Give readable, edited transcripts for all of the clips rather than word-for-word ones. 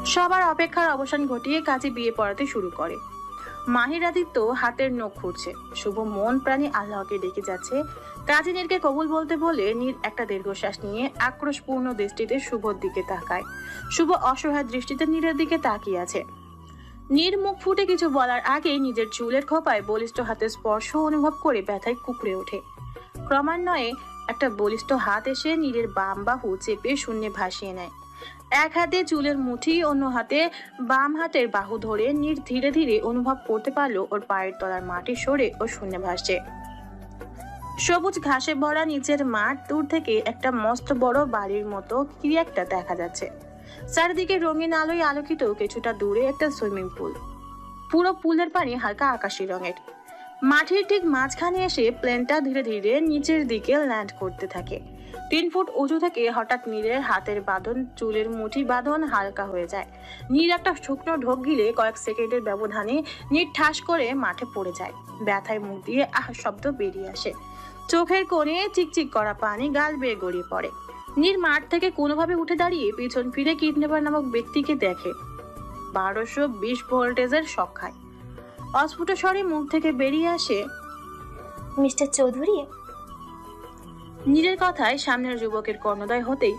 সবার অপেক্ষার অবসান ঘটিয়ে কাজে বিয়ে পড়াতে শুরু করে। মাহির আদিত্য হাতের নখ খুঁড়ছে। শুভ মন প্রাণী আল্লাহকে ডেকে যাচ্ছে কাজী নীরকে কবুল বলতে বলে নীর একটা দীর্ঘশ্বাস নিয়ে আক্রোশপূর্ণ দৃষ্টিতে শুভর দিকে তাকায়। শুভ অসহায় দৃষ্টিতে নীরের দিকে তাকিয়ে আছে। নীর মুখ ফুটে কিছু বলার আগেই নিজের চুলের খোপায় বলিষ্ঠ হাতের স্পর্শ অনুভব করে ব্যথায় কুঁকড়ে ওঠে। ক্রমান্বয়ে একটা বলিষ্ঠ হাত এসে নীরের বাম বাহু চেপে শূন্যে ভাসিয়ে নেয়। এক হাতে চুলের মুঠি, অন্য হাতে বাম হাতের বাহু ধরে নীর ধীরে ধীরে অনুভব করতে পারলো ওর পায়ের তলার মাটি সরে ও শূন্যে ভাসছে। সবুজ ঘাসে ভরা নিচের মাঠ, দূর থেকে একটা মস্ত বড় বাড়ির মতো কি একটা দেখা যাচ্ছে। চারিদিকে রঙিন আলোয় আলোকিত, কিছুটা দূরে একটা সুইমিং পুল। পুরো পুলের পানি হালকা আকাশি রঙের। মাঠের ঠিক মাঝখানে এসে প্লেনটা ধীরে ধীরে নিচের দিকে ল্যান্ড করতে থাকে। 3 ফুট উঁচু থেকে হঠাৎ নীরের হাতের বাঁধন, চুলের মুঠি বাঁধন হালকা হয়ে যায়। নীর একটা শুকনো ঢোক গিলে কয়েক সেকেন্ডের ব্যবধানে নীর ঠাস করে মাঠে পড়ে যায়। ব্যথায় মুখ দিয়ে আহ শব্দ বেরিয়ে আসে। চোখের কোণে চিকচিক করা পানি গাল বেয়ে গড়িয়ে পড়ে। নীর মাঠ থেকে কোনোভাবে উঠে দাঁড়িয়ে পিছন ফিরে কিডন্যাপার নামক ব্যক্তিকে দেখে। 1220 ভোল্টেজের শক খায়। অস্ফুট স্বরে মুখ থেকে বেরিয়ে আসে, মিস্টার চৌধুরী। নীরের কথায় সামনের যুবকের কর্ণদয় হতেই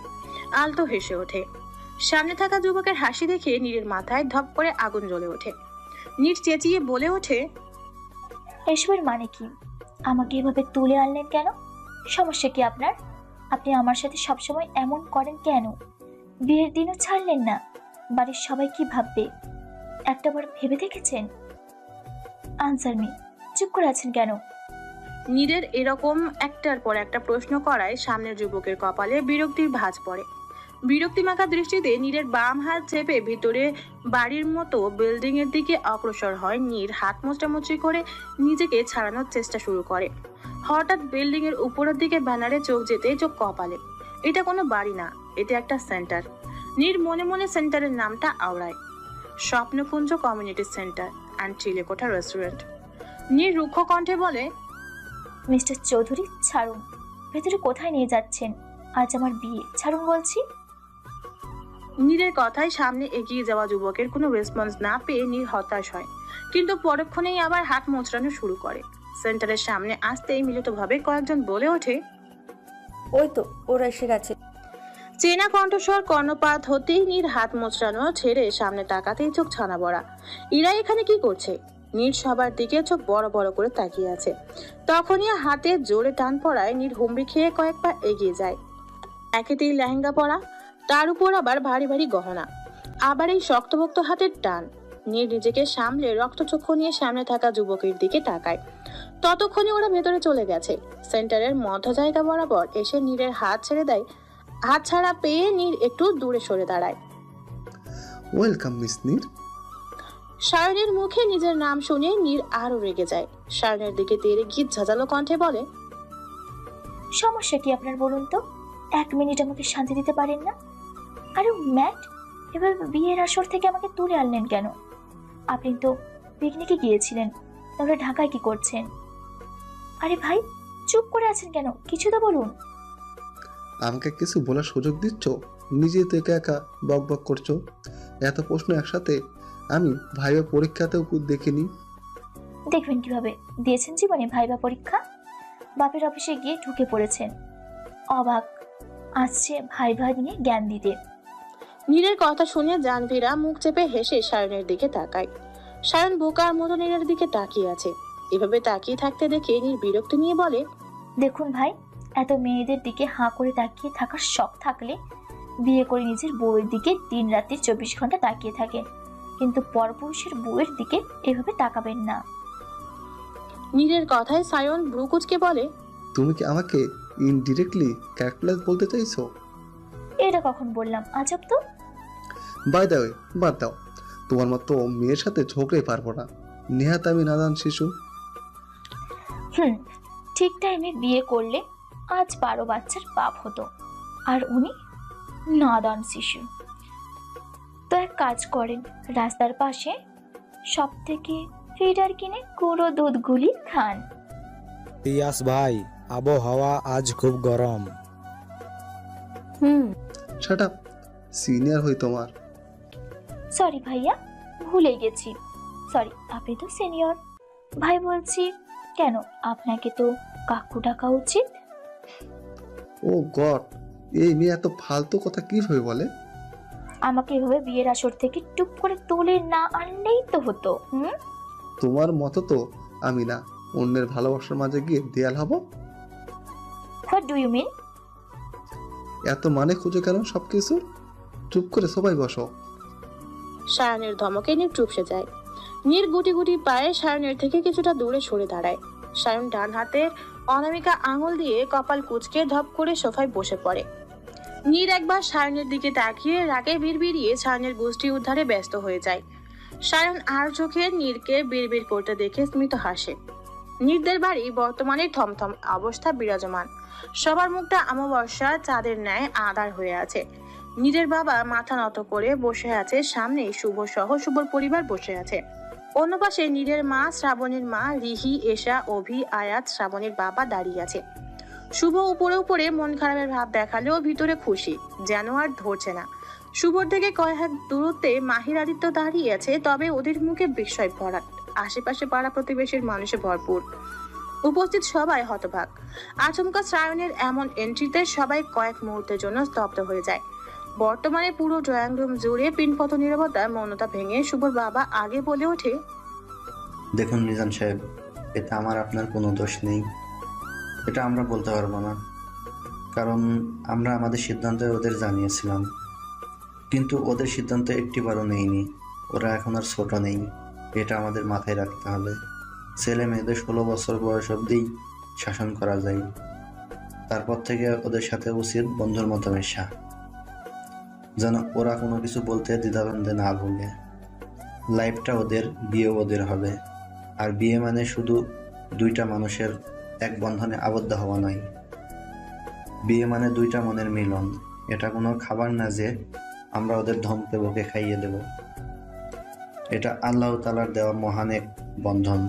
আলতো হেসে ওঠে। সামনে থাকা যুবকের হাসি দেখে নীরের মাথায় ধপ করে আগুন জ্বলে ওঠে। নীর চেঁচিয়ে বলে ওঠে, এসবের মানে কি? আমাকে এভাবে তুলে আনলেন কেন? সমস্যা কি আপনার? আপনি আমার সাথে সবসময় এমন করেন কেন? বিয়ের দিনও ছাড়লেন না। বাড়ির সবাই কি ভাববে একটাবার ভেবে দেখেছেন? Answer me. চুপ করে আছেন কেন? নীরের এরকম একটার পর একটা প্রশ্ন করায় সামনের যুবকের কপালে বিরক্তির ভাঁজ পড়ে। বিরক্তিমাখা দৃষ্টিতে নীরের বাম হাত চেপে ভিতরে বাড়ির মতো বিল্ডিং এর দিকে অগ্রসর হয়। নীর হাত মোছামুছি করে নিজেকে ছাড়ানোর চেষ্টা শুরু করে। হঠাৎ বিল্ডিং এর উপরের দিকে ব্যানারে চোখ যেতে চোখ কপালে। এটা কোনো বাড়ি না, এটা একটা সেন্টার। নীর মনে মনে সেন্টারের নামটা আওড়ায়, স্বপ্নকুঞ্জ community centre and Chilekotha restaurant. নীর রুক্ষ কণ্ঠে বলে, মিস্টার চৌধুরী ছাড়ুন। ভেতরে কোথায় নিয়ে যাচ্ছেন? আজ আমার বিয়ে, ছাড়ুন বলছি। নীরের কথায় সামনে এগিয়ে যাওয়া যুবকের কোনো রেসপন্স না পেয়ে নীর হতাশ হয়, কিন্তু পরক্ষণেই আবার হাত মোচড়ানো শুরু করে। সেন্টারের সামনে আসতেই মিলিতভাবে কয়েকজন বলে ওঠে, ওই তো ওরা এসে গেছে। চেনা কণ্ঠস্বর কর্ণপাত হতেই নীর হাত মোচড়ানো ছেড়ে সামনে তাকাতেই চোখ ছানা বড়া। ইরা এখানে কি করছে? নীর সবার দিকে চোখ বড় বড় করে তাকিয়ে আছে। তখনই হাতে জোরে টান পড়ায় নীর হুমড়ি খেয়ে কয়েক পা এগিয়ে যায়। একেতেই লেহেঙ্গা পরা, তার উপর আবার ভারী ভারী গহনা, আবার এই শক্তভক্ত হাতের টান। নীর নিজেকে সামলে রক্তচক্ষু নিয়ে সামনে থাকা যুবকের দিকে তাকায়। ততক্ষণে ওরা ভেতরে চলে গেছে। সেন্টারের মধ্য জায়গা বরাবর এসে নীরের হাত ছেড়ে দেয়। হাত ছাড়া পেয়ে নীর একটু দূরে সরে দাঁড়ায়। ওয়েলকাম মিস নীর। সায়নের মুখে নিজের নাম শুনে নীর আরো রেগে যায়। সায়নের দিকে তেড়ে গিয়ে ঝাঁঝালো কণ্ঠে বলে, সমস্যা কি আপনার বলুন তো? 1 মিনিট আমাকে শান্তি দিতে পারেন না? আরে ম্যাট, এবার বিয়ের আসর থেকে আমাকে তুলে আনলেন কেন? আপনি তো পিকনিকে গিয়েছিলেন, তাহলে ঢাকায় কি করছেন? আরে ভাই, চুপ করে আছেন কেন? কিছু তো বলুন। আমাকে কিছু বলার সুযোগ দিচ্ছ? নিজে তো একা একা বক বক করছো। এত প্রশ্ন একসাথে আমি ভাইবা পরীক্ষাতেও দেখিনি। দেখবেন কিভাবে দিয়েছেন জীবনে ভাইবা পরীক্ষা? বাপের অফিসে গিয়ে ঢুকে পড়েছেন, অবাক আসছে ভাইবা নিয়ে জ্ঞান দিতে। নীরের কথা শুনে জানভীরা মুখ চেপে হেসে সায়নের দিকে তাকায়। সায়ন বোকার মতো নীরের দিকে তাকিয়ে আছে। এভাবে তাকিয়ে থাকতে দেখে নীর বিরক্তি নিয়ে বলে, দেখুন ভাই, এত মেয়েদের দিকে হাঁ করে তাকিয়ে থাকার শখ থাকলে বিয়ে করে নিজের বউয়ের দিকে দিন রাতে 24 ঘন্টা তাকিয়ে থাকে, কিন্তু পরপুরুষের বউয়ের দিকে এভাবে তাকাবেন না। নীরের কথায় সায়ন ভ্রুকুচকে বলে, তুমি কি আমাকে ইনডিরেক্টলি ক্যারেক্টারাইজ বলতে চাইছো? এটা কখন বললাম? আজব তো। বাই দ্য ওয়ে, বাদ দাও। তোমার মতো মেয়ের সাথে ঝগড়ে পারবো না। নেহাত আমি নাদান শিশু। ঠিক টাইমে বিয়ে করলে আজ 12 বাচ্চার বাপ হতো, আর উনি নাদান শিশু। তো এক কাজ করেন, রাস্তার পাশে সব থেকে ফিডার কিনে গুঁড়ো দুধ গুলি খান। পিয়াস ভাই, আবহাওয়া আজ খুব গরম। হুম। শাট আপ, সিনিয়র হই তোমার। সরি ভাইয়া, ভুলে গেছি। সরি, আপনি তো সিনিয়র। ভাই বলছি কেন, আপনাকে তো কাকু ডাকা উচিত। ও গড, এই মেয়ে এত ফালতু কথা কিভাবে বলে? আমাকে এভাবে বিয়ের আসর থেকে টুপ করে তুলে না আনলেই তো হতো। তোমার মতো তো আমি না, অন্যের ভালোবাসার মাঝে গিয়ে দেয়াল হব। What do you mean? এত মানে খুঁজে কেন সবকিছু? চুপ করে সবাই বসো। সায়নের ধমকে নীর চুপসে যায়। নীর গুটি গুটি পায়ে সায়নের থেকে কিছুটা দূরে সরে দাঁড়ায়। সায়ন ডান হাতের অনামিকা আঙুল দিয়ে কপাল কুঁচকে ধপ করে সোফায় বসে পড়ে। নীর একবার সায়নের দিকে তাকিয়ে রাগে বিড়বিড়িয়ে সায়নের গোষ্ঠী উদ্ধারে ব্যস্ত হয়ে যায়। সায়ন আর চোখে নীরকে বিড়বিড় করতে দেখে স্মিত হাসে। নীরদের বাড়ি বর্তমানে থমথম অবস্থা বিরাজমান। সবার মুখটা অমাবস্যা চাঁদের ন্যায় আঁধার হয়ে আছে। নীরের বাবা মাথা নত করে বসে আছে, সামনেই শুভ সহ শুভর পরিবার বসে আছে। অন্য পাশে নীরের মা, শ্রাবণীর মা, রিহি, এশা, অভি, আয়াত, শ্রাবণীর বাবা দাঁড়িয়ে আছে। শুভ উপরে উপরে মন খারাপের ভাব দেখালেও ভিতরে খুশি, যেন আর ধরছে না। শুভর থেকে কয়েক হাত দূরত্বে মাহির আদিত্য দাঁড়িয়ে আছে, তবে ওদের মুখে বিস্ময় ভরা। আশেপাশে পাড়া প্রতিবেশীর মানুষে ভরপুর। উপস্থিত সবাই হতবাক। আচমকা সায়নের এমন এন্ট্রিতে সবাই কয়েক মুহূর্তের জন্য স্তব্ধ হয়ে যায়। বর্তমানে পুরো ড্রয়িং রুম জুড়ে পিনপত নীরবতা মৌনতা ভেঙে শুভর বাবা আগে বলে ওঠে, দেখুন মিজান সাহেব, এতে আমার আপনার কোনো দোষ নেই। এটা আমরা বলতে পারবো না, কারণ আমরা আমাদের সিদ্ধান্ত ওদের জানিয়েছিলাম, কিন্তু ওদের সিদ্ধান্ত একটিবারও নেইনি। ওরা এখন আর ছোট নেই, এটা আমাদের মাথায় রাখতে হবে। ছেলে মেয়েদের 16 বছর বয়স অবধি শাসন করা যায়, তারপর থেকে ওদের সাথে উচিত বন্ধুর মতো মেশা, যেন ওরা কোনো কিছু বলতে দ্বিধাদ্বন্দ্বে না ভোগে। লাইফটা ওদের, বিয়ে ওদের হবে। আর বিয়ে মানে শুধু দুইটা মানুষের এক বন্ধনে আবদ্ধ হওয়া নয়, বিয়ে মানে দুইটা মনের মিলন। এটা কোনো খাবার না যে আমরা ওদের ধমকে বকে খাইয়ে দেব। এটা আল্লাহ তাআলার দেওয়া মহান এক বন্ধন,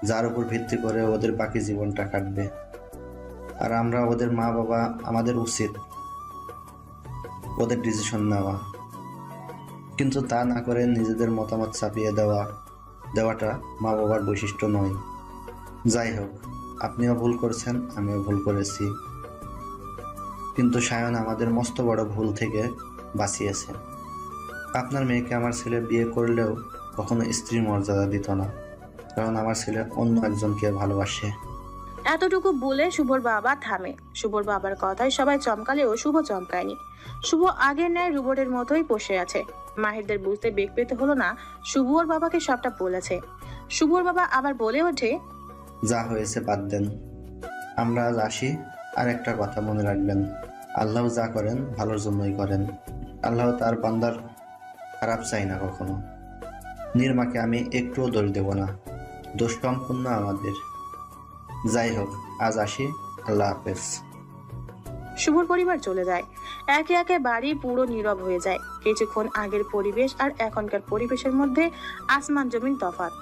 যার উপর ভিত্তি করে ওদের বাকি জীবনটা কাটবে। আর আমরা ওদের মা বাবা, আমাদের উচিত ওদের ডিসিশন নেওয়া, কিন্তু তা না করে নিজেদের মতামত চাপিয়ে দেওয়াটা মা বাবার বৈশিষ্ট্য নয়। যাই হোক, আপনিও ভুল করছেন, আমিও ভুল করেছি, কিন্তু সায়ন আমাদের মস্ত বড় ভুল থেকে বাঁচিয়েছে। আপনার মেয়েকে আমার ছেলে বিয়ে করলেও কখনো স্ত্রীর মর্যাদা দিত না, কারণ আমার ছেলে অন্য একজনকে ভালোবাসে। এতটুকু বলে শুভর বাবা থামে। শুভর বাবার কথায় সবাই চমকালেও শুভ চমকায়নি। শুভ আগের ন্যায় রোবটের মতোই বসে আছে। মাহিরদের বুঝতে বেগ পেতে হলো না শুভর বাবাকে সবটা বলেছে। শুভর বাবা আবার বলে ওঠে, যা হয়েছে বাদ দেন, আমরা আজ আসি। আর একটা কথা মনে রাখবেন, আল্লাহ যা করেন ভালোর জন্যই করেন। আল্লাহ তার বান্দার খারাপ চাই না কখনো। নির্মাকে আমি একটুও দোষ দেব না, দোষ সম্পূর্ণ আমাদের। যাই হোক, আজ আসি, আল্লাহ হাফেজ। শুভর পরিবার চলে যায়। একে একে বাড়ি পুরো নীরব হয়ে যায়। কিছুক্ষণ আগের পরিবেশ আর এখনকার পরিবেশের মধ্যে আসমান জমিন তফাৎ।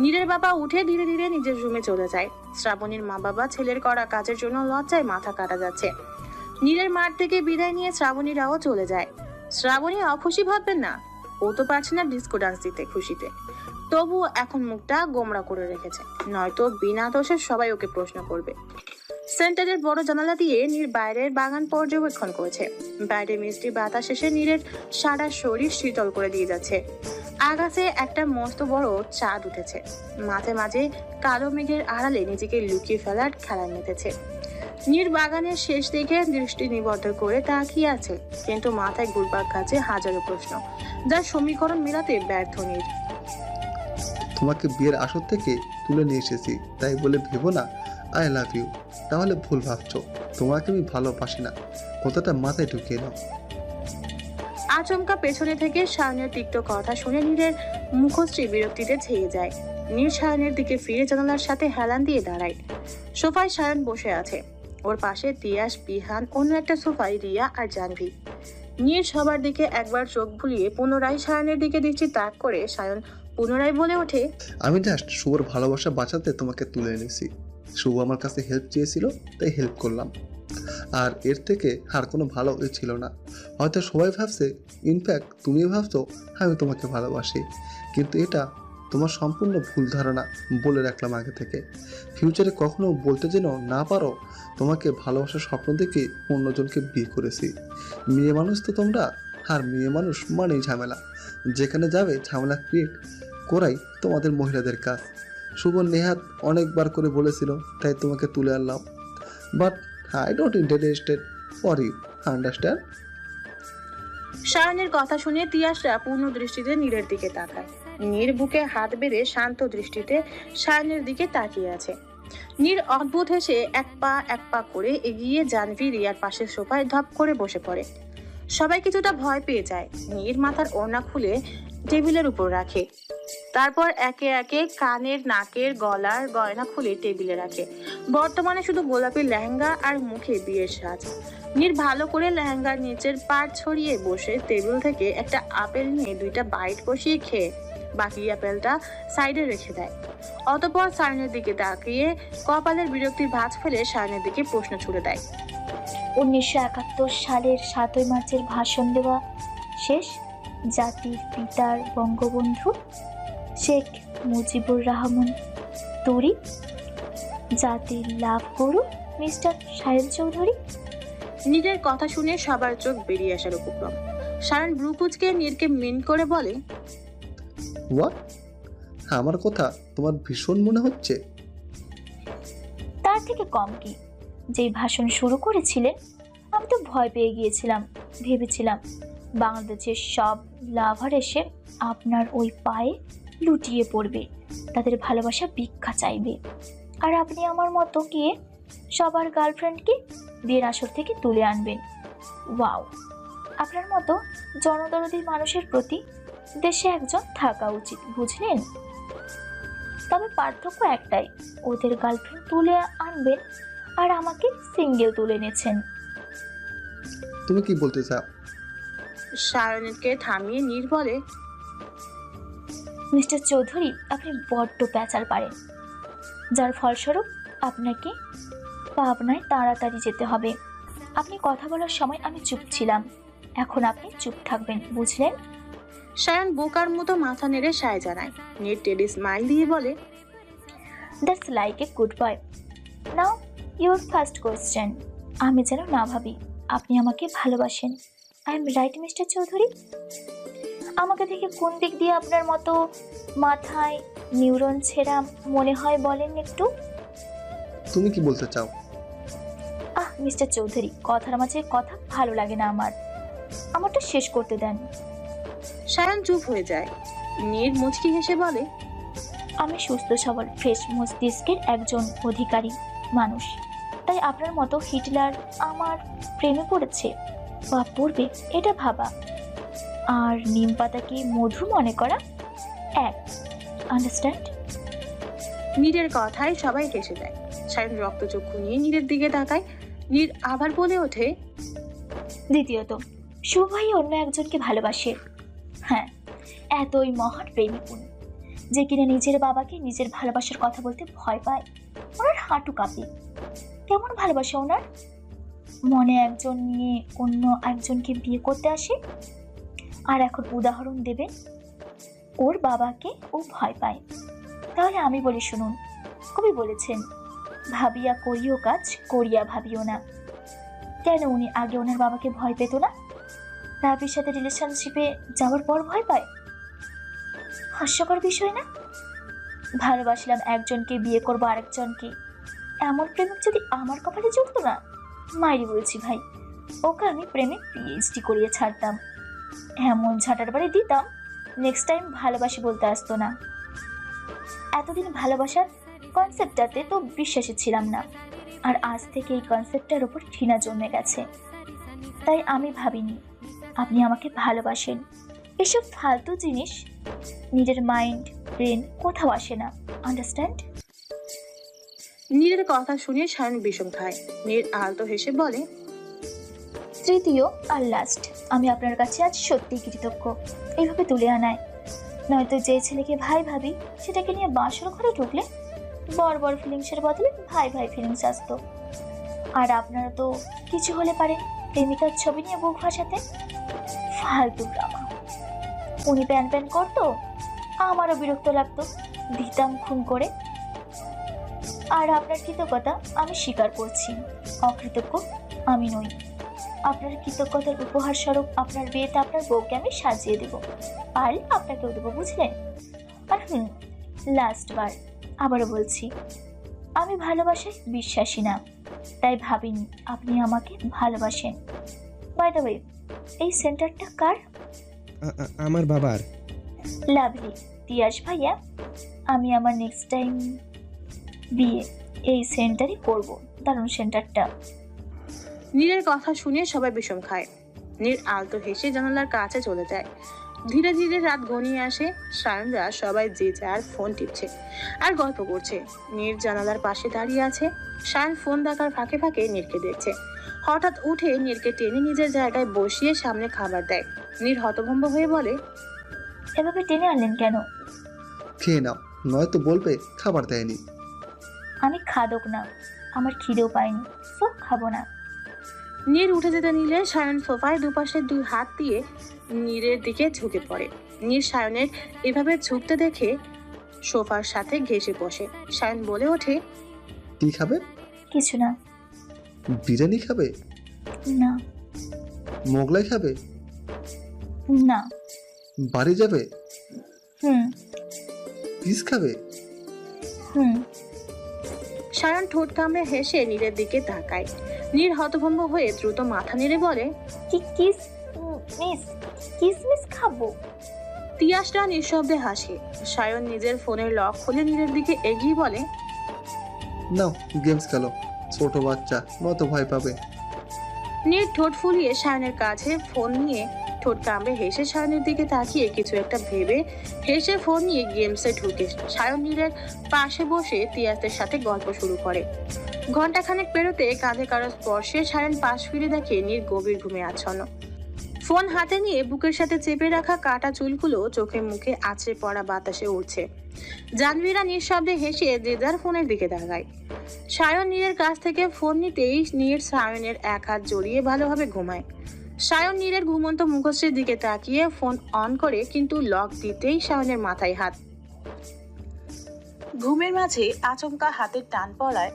নীরের বাবা উঠে ধীরে ধীরে নিজের রুমে চলে যায়। শ্রাবণীর মা বাবা ছেলের করা কাজের জন্য লজ্জায় মাথা কাটা যাচ্ছে। নীরের মাঠ থেকে বিদায় নিয়ে শ্রাবণীরাও চলে যায়। শ্রাবণী অখুশি ভাববেন না, ও তো পারছে না ডিস্কো ডান্স দিতে খুশিতে, তবুও এখন মুখটা গোমড়া করে রেখেছে, নয়তো বিনা দোষে সবাই ওকে প্রশ্ন করবে। সেন্টারের বড় জানালা দিয়ে নীর বাইরের বাগান পর্যবেক্ষণ করেছে। বাইরে মিষ্টি বাতাস এসে নীরের সারা শরীর শীতল করে দিয়ে যাচ্ছে। আকাশে একটা মস্ত বড় চাঁদ উঠেছে। মাঝে মাঝে কালো মেঘের আড়ালে নিজেকে লুকিয়ে ফেলার খেলায় মেতেছে। নীর বাগানের শেষ দিকে দৃষ্টি নিবদ্ধ করে তাকিয়ে আছে, কিন্তু মাথায় ঘুরপাক খাচ্ছে হাজারো প্রশ্ন, যার সমীকরণ মেলাতে ব্যর্থ নীর। তোমাকে বিয়ের আসর থেকে তুলে নিয়ে এসেছি, তাই বলে ভেবো না আই লাভ ইউ, তাহলে ভুল ভাবছো। তোমাকে আমি ভালোবাসি না, কথাটা মাথায় ঢুকিয়ে নাও। আচমকা পেছনে থেকে সায়নের তিক্ত কথা শুনে নীরের মুখশ্রী বিরক্তিতে ছেয়ে যায়। নীর সায়নের দিকে ফিরে জানালার সাথে হেলান দিয়ে দাঁড়ায়। সোফায় সায়ন বসে আছে, ওর পাশে তিয়াস, বিহান, অন্য একটা সোফায় রিয়া আর জাহ্নবী। নীর সবার দিকে একবার চোখ ভুলিয়ে পুনরায় সায়নের দিকে দৃষ্টি তাক করে সায়ন পুনরায় বলে ওঠে, আমি জাস্ট শুভর ভালোবাসা বাঁচাতে তোমাকে তুলে এনেছি। শুভ আমার কাছে হেল্প চেয়েছিল, তাই হেল্প করলাম। আর এর থেকে আর কোনো ভালো ছিল না। হয়তো সবাই ভাবছে, ইনফ্যাক্ট তুমিও ভাবছো আমি তোমাকে ভালোবাসি, কিন্তু এটা তোমার সম্পূর্ণ ভুল ধারণা। বলে রাখলাম আগে থেকে, ফিউচারে কখনো বলতে যেন না পারো তোমাকে ভালোবাসার স্বপ্ন দেখে অন্যজনকে বিয়ে করেছি। মেয়ে মানুষ তো তোমরা, আর মেয়ে মানুষ মানেই ঝামেলা। যেখানে যাবে ঝামেলা ক্রিয়েট করাই তোমাদের মহিলাদের কাজ। শুভ নেহাত অনেকবার করে বলেছিল, তাই তোমাকে তুলে আনলাম। But I don't interested for you, understand? সায়নের কথা শুনে তিয়াসরা পূর্ণ দৃষ্টিতে নীরের দিকে তাকায়। নীর বুকে হাত বেঁধে শান্ত দৃষ্টিতে সায়নের দিকে তাকিয়ে আছে। নীর অদ্ভুত হেসে এক পা করে এগিয়ে জানভি রিয়ার পাশের সোফায় ধপ করে বসে পড়ে। সবাই কিছুটা ভয় পেয়ে যায়। নীর মাথার ওড়না খুলে টেবিলের উপর রাখে, তারপর একে একে কানের, নাকের, গলার গয়না খুলে টেবিলে রাখে। বর্তমানে শুধু গোলাপি লেহেঙ্গা আর মুখে বিয়ের সাজ। নীর ভালো করে লেহেঙ্গার নিচের পাড় ছড়িয়ে বসে টেবিল থেকে একটা আপেল নিয়ে 2টা বাইট বসিয়ে খেয়ে বাকি আপেলটা সাইডে রেখে দেয়। অতঃপর সায়নের দিকে তাকিয়ে কপালের বিরক্তির ভাঁজ ফেলে সায়নের দিকে প্রশ্ন ছুড়ে দেয়। 1971 সালের 7ই মার্চের ভাষণ দেওয়া শেষ? জাতির পিতার বঙ্গবন্ধু শেখ মুজিবুর রহমান তুরি, জাতির লাভ গুরু মিস্টার সায়ন চৌধুরী। নীরের কথা শুনে সবার চোখ বেরিয়ে আসার উপক্রম। সায়ন ব্রুকুচকে নীরকে মিন করে বলে, হোয়াট? আমার কথা তোমার ভীষণ মনে হচ্ছে? তার থেকে কম কি? যেই ভাষণ শুরু করেছিলেন আমি তো ভয় পেয়ে গিয়েছিলাম। ভেবেছিলাম বাংলাদেশের সব লাভার এসে আপনার ওই পায়ে লুটিয়ে পড়বে, তাদের ভালোবাসা ভিক্ষা চাইবে, আর আপনি আমার মতো গিয়ে সবার গার্লফ্রেন্ডকে বিয়ের আসর থেকে তুলে আনবেন। ওয়াও! আপনার মতো জনদরদি মানুষের প্রতি দেশে একজন থাকা উচিত, বুঝলেন? তবে পার্থক্য একটাই, ওদের গার্লফ্রেন্ড তুলে আনবেন আর আমাকে সিঙ্গেল তুলে এনেছেন। তুমি কি বলতে চাও? সায়নকে থামিয়ে নীর বলে, মিস্টার চৌধুরী, আপনি বড্ড প্যাচাল পারেন, যার ফলস্বরূপ আপনাকে পাবনায় তাড়াতাড়ি যেতে হবে। আপনি কথা বলার সময় আমি চুপ ছিলাম, এখন আপনি চুপ থাকবেন, বুঝলেন? সায়ন বোকার মতো মাথা নেড়ে সায় জানায়। নীর টেডি স্মাইল দিয়ে বলে, that's like a good boy. Now your first question. আমি যেন না ভাবি আপনি আমাকে ভালোবাসেন। I am right mister Chowdhury? আমাকে দেখে কোন দিক দিয়ে আপনার মতো মাথায় নিউরন ছেঁড়া মনে হয় বলেন একটু? তুমি কি বলতে চাও? মিস্টার চৌধুরী, কথার মাঝে কথা ভালো লাগে না আমার, আমারটা শেষ করতে দেন। সায়ন চুপ হয়ে যায়। নীর মুচকি হেসে বলে, আমি সুস্থ সবল ফ্রেশ মস্তিষ্কের একজন অধিকারী মানুষ, তাই আপনার মতো হিটলার আমার প্রেমে পড়েছে বা পড়বে এটা ভাবা আর নিম পাতাকে মধু মনে করা এক, আন্ডারস্ট্যান্ড? নীরের কথায় সবাই হেসে দেয়। সায়ন রক্তচক্ষু নিয়ে নীরের দিকে তাকায়। নীর আবার বলে ওঠে, দ্বিতীয়ত, শুভই অন্য একজনকে ভালোবাসে। হ্যাঁ, এতই মহান প্রেমিক উনি, যে কিনা নিজের বাবাকে নিজের ভালোবাসার কথা বলতে ভয় পায়, ওনার হাঁটু কাঁপে। কেমন ভালোবাসা ওনার? মনে একজন নিয়ে অন্য একজনকে বিয়ে করতে আসে। আর এখন উদাহরণ দেবেন, ওর বাবাকে ও ভয় পায়। তাহলে আমি বলি শুনুন, কবি বলেছেন, ভাবিয়া করিও কাজ, করিয়া ভাবিও না। কেন উনি আগে ওনার বাবাকে ভয় পেত না? রাবির সাথে রিলেশনশিপে যাওয়ার পর ভয় পায়? হাস্যকর বিষয় না? ভালোবাসলাম একজনকে, বিয়ে করবো আরেকজনকে, এমন প্রেমিক যদি আমার কপালে জুটতো না, মাইরি বলছি ভাই, ওকে আমি প্রেমে পিএইচডি করিয়ে ছাড়তাম, এমন ঝাঁটার বাড়ি দিতাম, নেক্সট টাইম ভালোবাসি বলতে আসতো না। এতদিন ভালোবাসার কনসেপ্টটাতে তো বিশ্বাসী ছিলাম না, আর আজ থেকে এই কনসেপ্টটার উপর ঘৃণা জমে গেছে। তাই আমি ভাবিনি আপনি আমাকে ভালোবাসেন। এসব ফালতু জিনিস নিজের মাইন্ড ব্রেন কোথাও আসে না, আন্ডারস্ট্যান্ড? নীরের কথা শুনে সায়ন বিষম খায়। নীর আলতো হেসে বলে, তৃতীয় আর লাস্ট, আমি আপনার কাছে আজ সত্যিই কৃতজ্ঞ এইভাবে তুলে আনায়। নয়তো যে ছেলেকে ভাই ভাবি সেটাকে নিয়ে বাসর ঘরে ঢুকলে বড় বড় ফিলিংসের বদলে ভাই ভাই ফিলিংস আসতো। আর আপনারা তো কিছু হলে পারেন প্রেমিকার ছবি নিয়ে বুক ভাসাতে। ফালতু ড্রামা। উনি প্যান প্যান করতো, আমারও বিরক্ত লাগতো, দিতাম খুন করে। আর আপনার কৃতজ্ঞতা আমি স্বীকার করছি, অকৃতজ্ঞ আমি নই। আপনার কৃতজ্ঞতার উপহার স্বরূপ আপনার বিয়েতে আপনার বউকে আমি সাজিয়ে দেব, পারলে আপনাকেও দেবো, বুঝলেন? আর লাস্ট বার আবারও বলছি, আমি ভালোবাসায় বিশ্বাসী না, তাই ভাবিনি আপনি আমাকে ভালোবাসেন। বাই দ্য ওয়ে, এই সেন্টারটা কার? আমার বাবার। লাভলি। তিয়াস ভাইয়া, আমি আমার নেক্সট টাইম বিয়ে এই সেন্টারই করব। দারুণ সেন্টারটা। নীরের কথা শুনে সবাই বিষম খায়। নীর আলতো হেসে জানালার কাছে চলে যায়। ধীরে ধীরে রাত ঘনিয়ে আসে। সায়নরা সবাই যে যার ফোন টিপছে আর গল্প করছে। নীর জানালার পাশে দাঁড়িয়ে আছে। সায়ন ফোন দেখার ফাঁকে ফাঁকে নীরকে দেখছে। হঠাৎ উঠে নীরকে টেনে নিজের জায়গায় বসিয়ে সামনে খাবার দেয়। নীর হতভম্ব হয়ে বলে, এভাবে টেনে আনলেন কেন? খেয়ে নাও, নয়তো বলবে খাবার দেয়নি। আমি খাদক না, আমার খিদেও পাইনি, সো খাবো না। নীর উঠে যেতে নিলে সায়ন সোফায় দুপাশে দুই হাত দিয়ে নীরের দিকে ঝুঁকে পড়ে। নীর সায়নের এভাবে ঝুঁকতে দেখে সোফার সাথে ঘেঁষে বসে। সায়ন বলে ওঠে, কি খাবে? কিছু না। বিরিয়ানি খাবে? না। মোগলাই খাবে? না। বাড়ি যাবে? হুম। পিস খাবে? হুম। সায়ন ঠোঁট কামড়ে হেসে নীরের দিকে তাকায়। নীর হতভম্ব হয়ে দ্রুত মাথা নেড়ে বলে, কিসমিস খাবো। তিয়াসটা নিঃশব্দে হাসে। সায়ন নিজের ফোনের লক খুলে নীরের দিকে এগিয়ে বলে, নাও গেমস খেলো, ছোট বাচ্চা নয়তো ভয় পাবে। নীর ঠোঁট ফুলিয়ে সায়নের কাছে ফোন নিয়ে ঠোঁট কামড়ে হেসে সায়নের দিকে তাকিয়ে কিছু একটা ভেবে হেসে ফোন নিয়ে গেমসে ঢুকে সায়ন নীরের পাশে বসে তিয়াসদের সাথে গল্প শুরু করে। ঘন্টাখানেক পেরোতে কাঁধে কারো স্পর্শে সায়ন পাশ ফিরে দেখে নীর গভীর ঘুমে আচ্ছন্ন। ফোন হাতে নিয়ে বুকের সাথে চেপে রাখা কাটা চুলগুলো চোখে মুখে আছড়ে পড়া বাতাসে উড়ছে। জাহ্নবীরা নিঃশব্দে হেসে যে যার ফোনের দিকে তাকায়। সায়ন নীরের কাছ থেকে ফোন নিতেই নীর সায়নের এক হাত জড়িয়ে ভালোভাবে ঘুমায়। সায়ন নীরের ঘুমন্ত মুখশ্রীর দিকে তাকিয়ে ফোন অন করে, কিন্তু লক দিতেই সায়নের মাথায় হাত। ঘুমের মাঝে আচমকা হাতের টান পড়ায়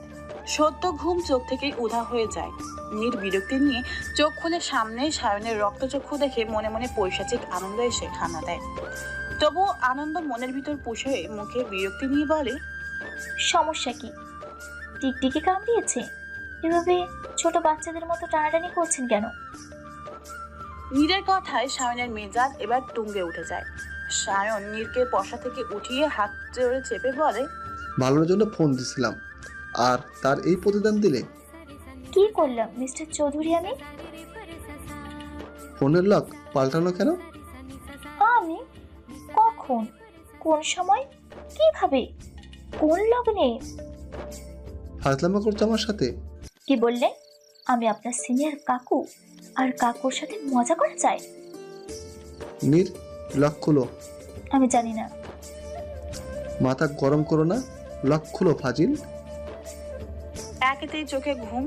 সদ্য ঘুম চোখ থেকেই উধাও হয়ে যায়। নীর বিরক্তি নিয়ে চোখ খুলে সামনে সায়নের রক্তচক্ষু দেখে মনে মনে পৈশাচিক আনন্দ এসে হানা দেয়। তবুও আনন্দ মনের ভিতর পুষে হয়ে মুখে বিরক্তি নিয়ে বলে, সমস্যা কি? টিকটিকি কামড়িয়েছে? এভাবে ছোট বাচ্চাদের মতো টানাটানি করছেন কেন? নীরের কথায় সায়নের মেজাজ এবার তুঙ্গে উঠে যায়। সায়ন নীরকে বসা থেকে উঠিয়ে হাত জোরে চেপে বলে, ভালোর জন্য ফোন দিছিলাম আর তার এই প্রতিদান দিলে? কি করলাম মিস্টার চৌধুরী আমি? ফোনের লক পাল্টানো কেন? আমি? কখন? কোন সময়? কিভাবে? কোন লগ্নে? ফাজলামা করছো আমার সাথে? কি বললে? আমি আপনার সিনিয়র কাকু আর কাকুর সাথে মজা করা চাই? নীর, লক খুলো। আমি জানি না। মাথা গরম করো না, লক খুলো ফাজিল। একেতেই চোখে ঘুম,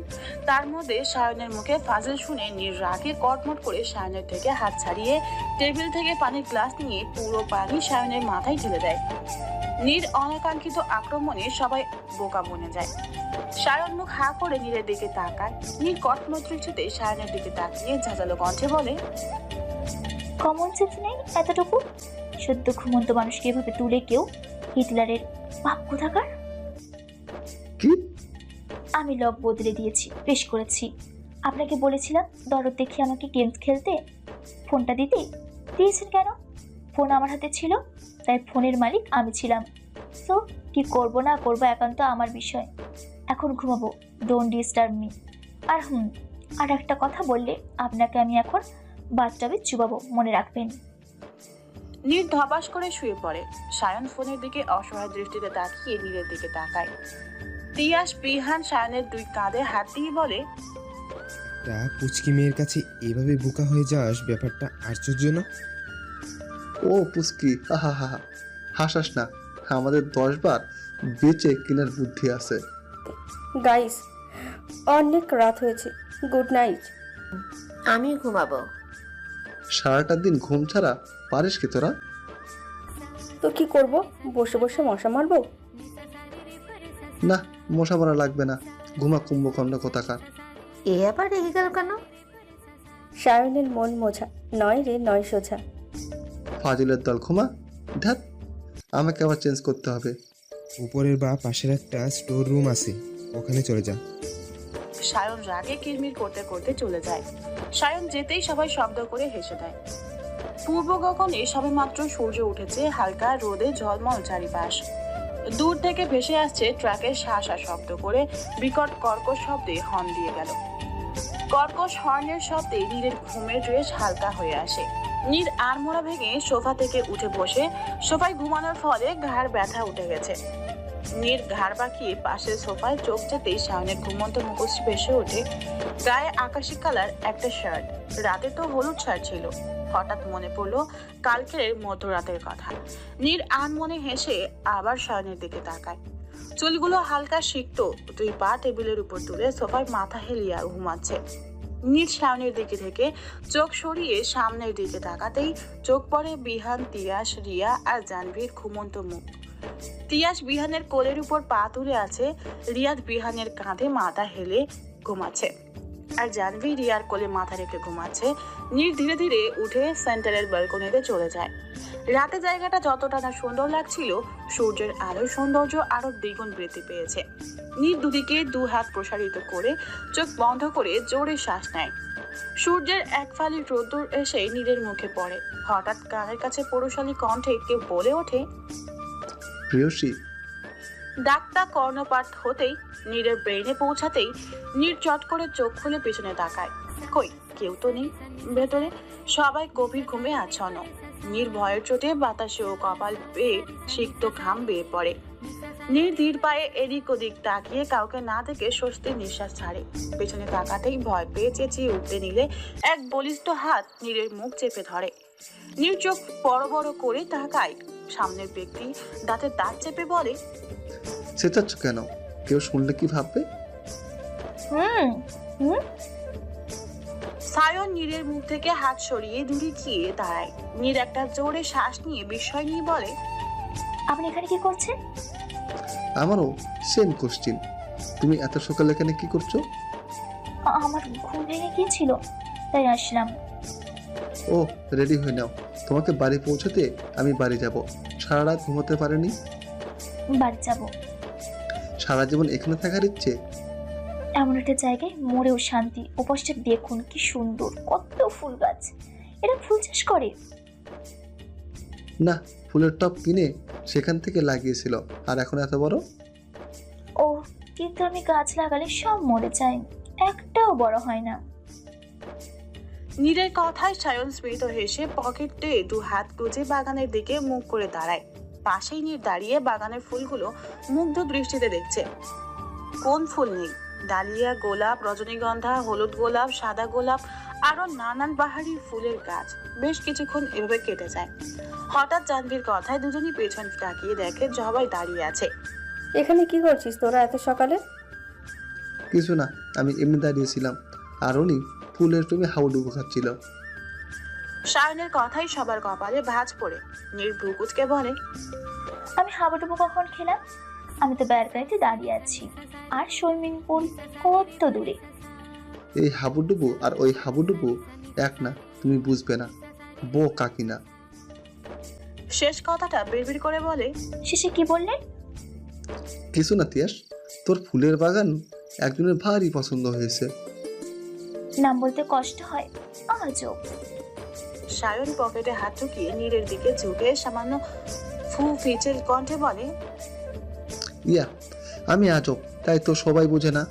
তার মধ্যে সায়নের মুখে ফাজিল শুনে নীর রাগে কটমট করে সায়নের থেকে হাত ছাড়িয়ে টেবিল থেকে পানির গ্লাস নিয়ে পুরো পানি সায়নের মাথায় ঢেলে দেয়। নীর অনাকাঙ্ক্ষিত আক্রমণে সবাই বোকা বনে যায়। সায়ন মুখ হা করে নীরের দিকে তাকায়। নীর কটমট দৃষ্টিতে সায়নের দিকে তাকিয়ে ঝাঁঝালো কণ্ঠে বলে, কমন সেন্স নেই এতটুকু? সদ্য ঘুমন্ত মানুষকে এভাবে তুলে কেউ হিটলারের বাপ কোথাকার? কি? আমি লক বদলে দিয়েছি, পেশ করেছি। আপনাকে বলেছিলাম দরদ দেখিয়ে আমাকে গেমস খেলতে, ফোনটা দিতে। দিয়েছেন কেন? ফোন আমার হাতে ছিল, তাই ফোনের মালিক আমি ছিলাম। সো কি করব না করব একান্ত আমার বিষয়। এখন ঘুমাবো, ডোন্ট ডিস্টার্ব মি। আর একটা কথা বললে আপনাকে আমি এখন বাথটাবে চুবাবো, মনে রাখবেন। নীর ধপাস করে শুয়ে পড়ে। সায়ন ফোনের দিকে অসহায় দৃষ্টিতে তাকিয়ে নীরের দিকে তাকায়। তিয়াস বিহান সায়নের দুই কাঁধে হাত দিয়ে বলে, তা পুচকি মেয়ের কাছে এভাবে বোকা হয়ে যাস, ব্যাপারটা আশ্চর্য না? ও পুচকি, হা হা, হাসাস না, আমাদের 10 বার বেঁচে কেনার বুদ্ধি আছে। গাইস, অনেক রাত হয়েছে, গুড নাইট। আমি ঘুমাবো। সারাটা দিন ঘুম ছাড়া পারিস কি তোরা? তো কি করব, বসে বসে মশা মারবো? না, মশা মারা লাগবে না, ঘুমা কুম্ভকর্ণ কোথাকার। এ আবার রেগে গেল কেন? সায়নের মন মোছা, নয় রে নয় সোজা। ফাজিলের দল, ঘুমা। ধ্যাত, আমাকে আবার চেঞ্জ করতে হবে। উপরের বা পাশের একটা স্টোর রুম আছে, ওখানে চলে যা। সায়ন রাগে কিরমির করতে করতে চলে যায়। সায়ন যেতেই সবাই শব্দ করে হেসে দেয়। পূর্ব গগনে সবেমাত্র সূর্য উঠেছে, হালকা রোদে ঝলমল চারিপাশ। দূর থেকে ভেসে আসছে ট্রাকের শাঁসা শব্দ করে, বিকট কর্কশ শব্দে হর্ন দিয়ে গেল। কর্কশ হর্নের শব্দে নীরের ঘুমের ড্রেস হালকা হয়ে আসে। নীর আড়মোড়া ভেঙে সোফা থেকে উঠে বসে, সোফায় ঘুমানোর ফলে ঘাড় ব্যথা উঠে গেছে। নীর ঘাড় বাঁকিয়ে পাশের সোফায় চোখ যেতেই সায়নের ঘুমন্ত মুখশ্রী ভেসে ওঠে। গায়ে আকাশি কালার একটা শার্ট, রাতে তো হলুদ শার্ট ছিল। হঠাৎ মনে পড়লো কালকের মধ্যরাতের কথা। নীর আনমনে হেসে আবার সায়নের দিকে তাকায়। চুলগুলো হালকা সিক্ত, দুই পা টেবিলের উপর তুলে সোফায় মাথা হেলিয়ে ঘুমাচ্ছে। নীর সায়নের দিকে থেকে চোখ সরিয়ে সামনের দিকে তাকাতেই চোখ পড়ে বিহান, তিয়াস, রিয়া আর জাহ্নবীর ঘুমন্ত মুখ। তিয়াস বিহানের কোলের উপর পা তুলে আছে, রিয়াদ বিহানের কাঁধে মাথা হেলে ঘুমাচ্ছে, আর জাহ্নবী রিয়ার কোলে মাথা রেখে ঘুমাচ্ছে। নীর ধীরে ধীরে উঠে সেন্টারের ব্যালকনিতে চলে যায়। রাতে জায়গাটা যতটা না সুন্দর লাগছিল, সূর্যের আলোর সৌন্দর্য আরো দ্বিগুণ বৃদ্ধি পেয়েছে। নীর দুদিকে দু হাত প্রসারিত করে চোখ বন্ধ করে জোরে শ্বাস নেয়। সূর্যের এক ফালি রোদ্দুর এসে নীরের মুখে পড়ে। হঠাৎ কানের কাছে পুরুষালী কণ্ঠে কেউ বলে ওঠে, প্রিয়সী। ডাকটা কর্ণপাত হতেই নীরের ব্রেইনে পৌঁছাতেই নীর চট করে চোখ খুলে পেছনে তাকায়। কই, কেউ তো নেই ভেতরে, সবাই গভীর ঘুমে আচ্ছন্ন। নীর ভয়ের চোটে বাতাসে ও কপাল পেয়ে সিক্ত ঘাম বেয়ে পড়ে। নীর ধীর পায়ে এদিক ওদিক তাকিয়ে কাউকে না দেখে স্বস্তির নিঃশ্বাস ছাড়ে। পেছনে তাকাতেই ভয় পেয়ে চেঁচিয়ে উঠতে নিলে এক বলিষ্ঠ হাত নীরের মুখ চেপে ধরে। নীর চোখ বড় বড় করে তাকায়। সামনের ব্যক্তি দাঁতে দাঁত চেপে বলে, চেঁচাচ্ছ কেন? কেউ শুনলে কি ভাববে? হুম হুম সায়ন নীরের মুখ থেকে হাত সরিয়ে দূরে গিয়ে দাঁড়ায়। নীর একটা জোরে শ্বাস নিয়ে বিস্ময় নিয়ে বলে, আপনি এখানে কি করছেন? আমারও সেম কোশ্চিন। তুমি এত সকালে এখানে কি করছো? আমার ঘুম ভেঙে গিয়েছিল, তাই আসলাম। ও, রেডি হয়ে নাও, তোমাকে বাড়ি পৌঁছাতে আমি বাড়ি যাব। সারা রাত ঘুমোতে পারিনি। বাড়ি যাব। সারা জীবন এখানে থাকার ইচ্ছে? এমন একটা জায়গায় মরেও শান্তি। ওপাশটা দেখুন কি সুন্দর, কত ফুল গাছ। এরা ফুল চাষ করে? না, ফুলের টব কিনে সেখান থেকে লাগিয়েছিল, আর এখন এত বড়। ও, কিন্তু আমি গাছ লাগালে সব মরে যায়, একটাও বড় হয় না। নীরের কথায় সায়ন স্মিত হেসে পকেটে দু হাত গুজে বাগানের দিকে মুখ করে দাঁড়ায়। পাশেই নীর দাঁড়িয়ে বাগানের ফুলগুলো মুগ্ধ দৃষ্টিতে দেখছে। কোন ফুল নেই? ডালিয়া, গোলাপ, রজনীগন্ধা, হলুদ গোলাপ, সাদা গোলাপ, আরো নানান বাহারি ফুলের গাছ। বেশ কিছুক্ষণ এভাবে কেটে যায়। হঠাৎ জাহ্নবীর কথায় দুজনই পেছন তাকিয়ে দেখে সবাই দাঁড়িয়ে আছে। এখানে কি করছিস তোরা এত সকালে? কিছু না, আমি এমনি দাঁড়িয়েছিলাম, আর উনি ফুলের টবে হাউডুবু খাচ্ছিল। সায়নের কথাই সবার কপালে ভাঁজ পড়ে। নীর ভ্রু কুঁচকে বলে, আমি হাবুডুবু কখন খেলাম? আমি তো ব্যালকনিতে দাঁড়িয়ে আছি, আর সুইমিং পুল কত দূরে। এই হাবুডুবু আর ওই হাবুডুবু এক না, তুমি বুঝবে না, বো কাকিনা। শেষ কথাটা বিড়বিড় করে বলে, শেষে কি বললেন? কিছু না তিয়াস, তোর ফুলের বাগান একজনের ভারী পছন্দ হয়েছে। নাম বলতে কষ্ট হয়, আজব। সায়ন পকেটে হাত ঢুকিয়ে নীরের দিকে ঝুঁকে সামান্য ফু ফিচের কণ্ঠে বলে, ইয়া, আমি আজব, তাই তো সবাই বোঝে না।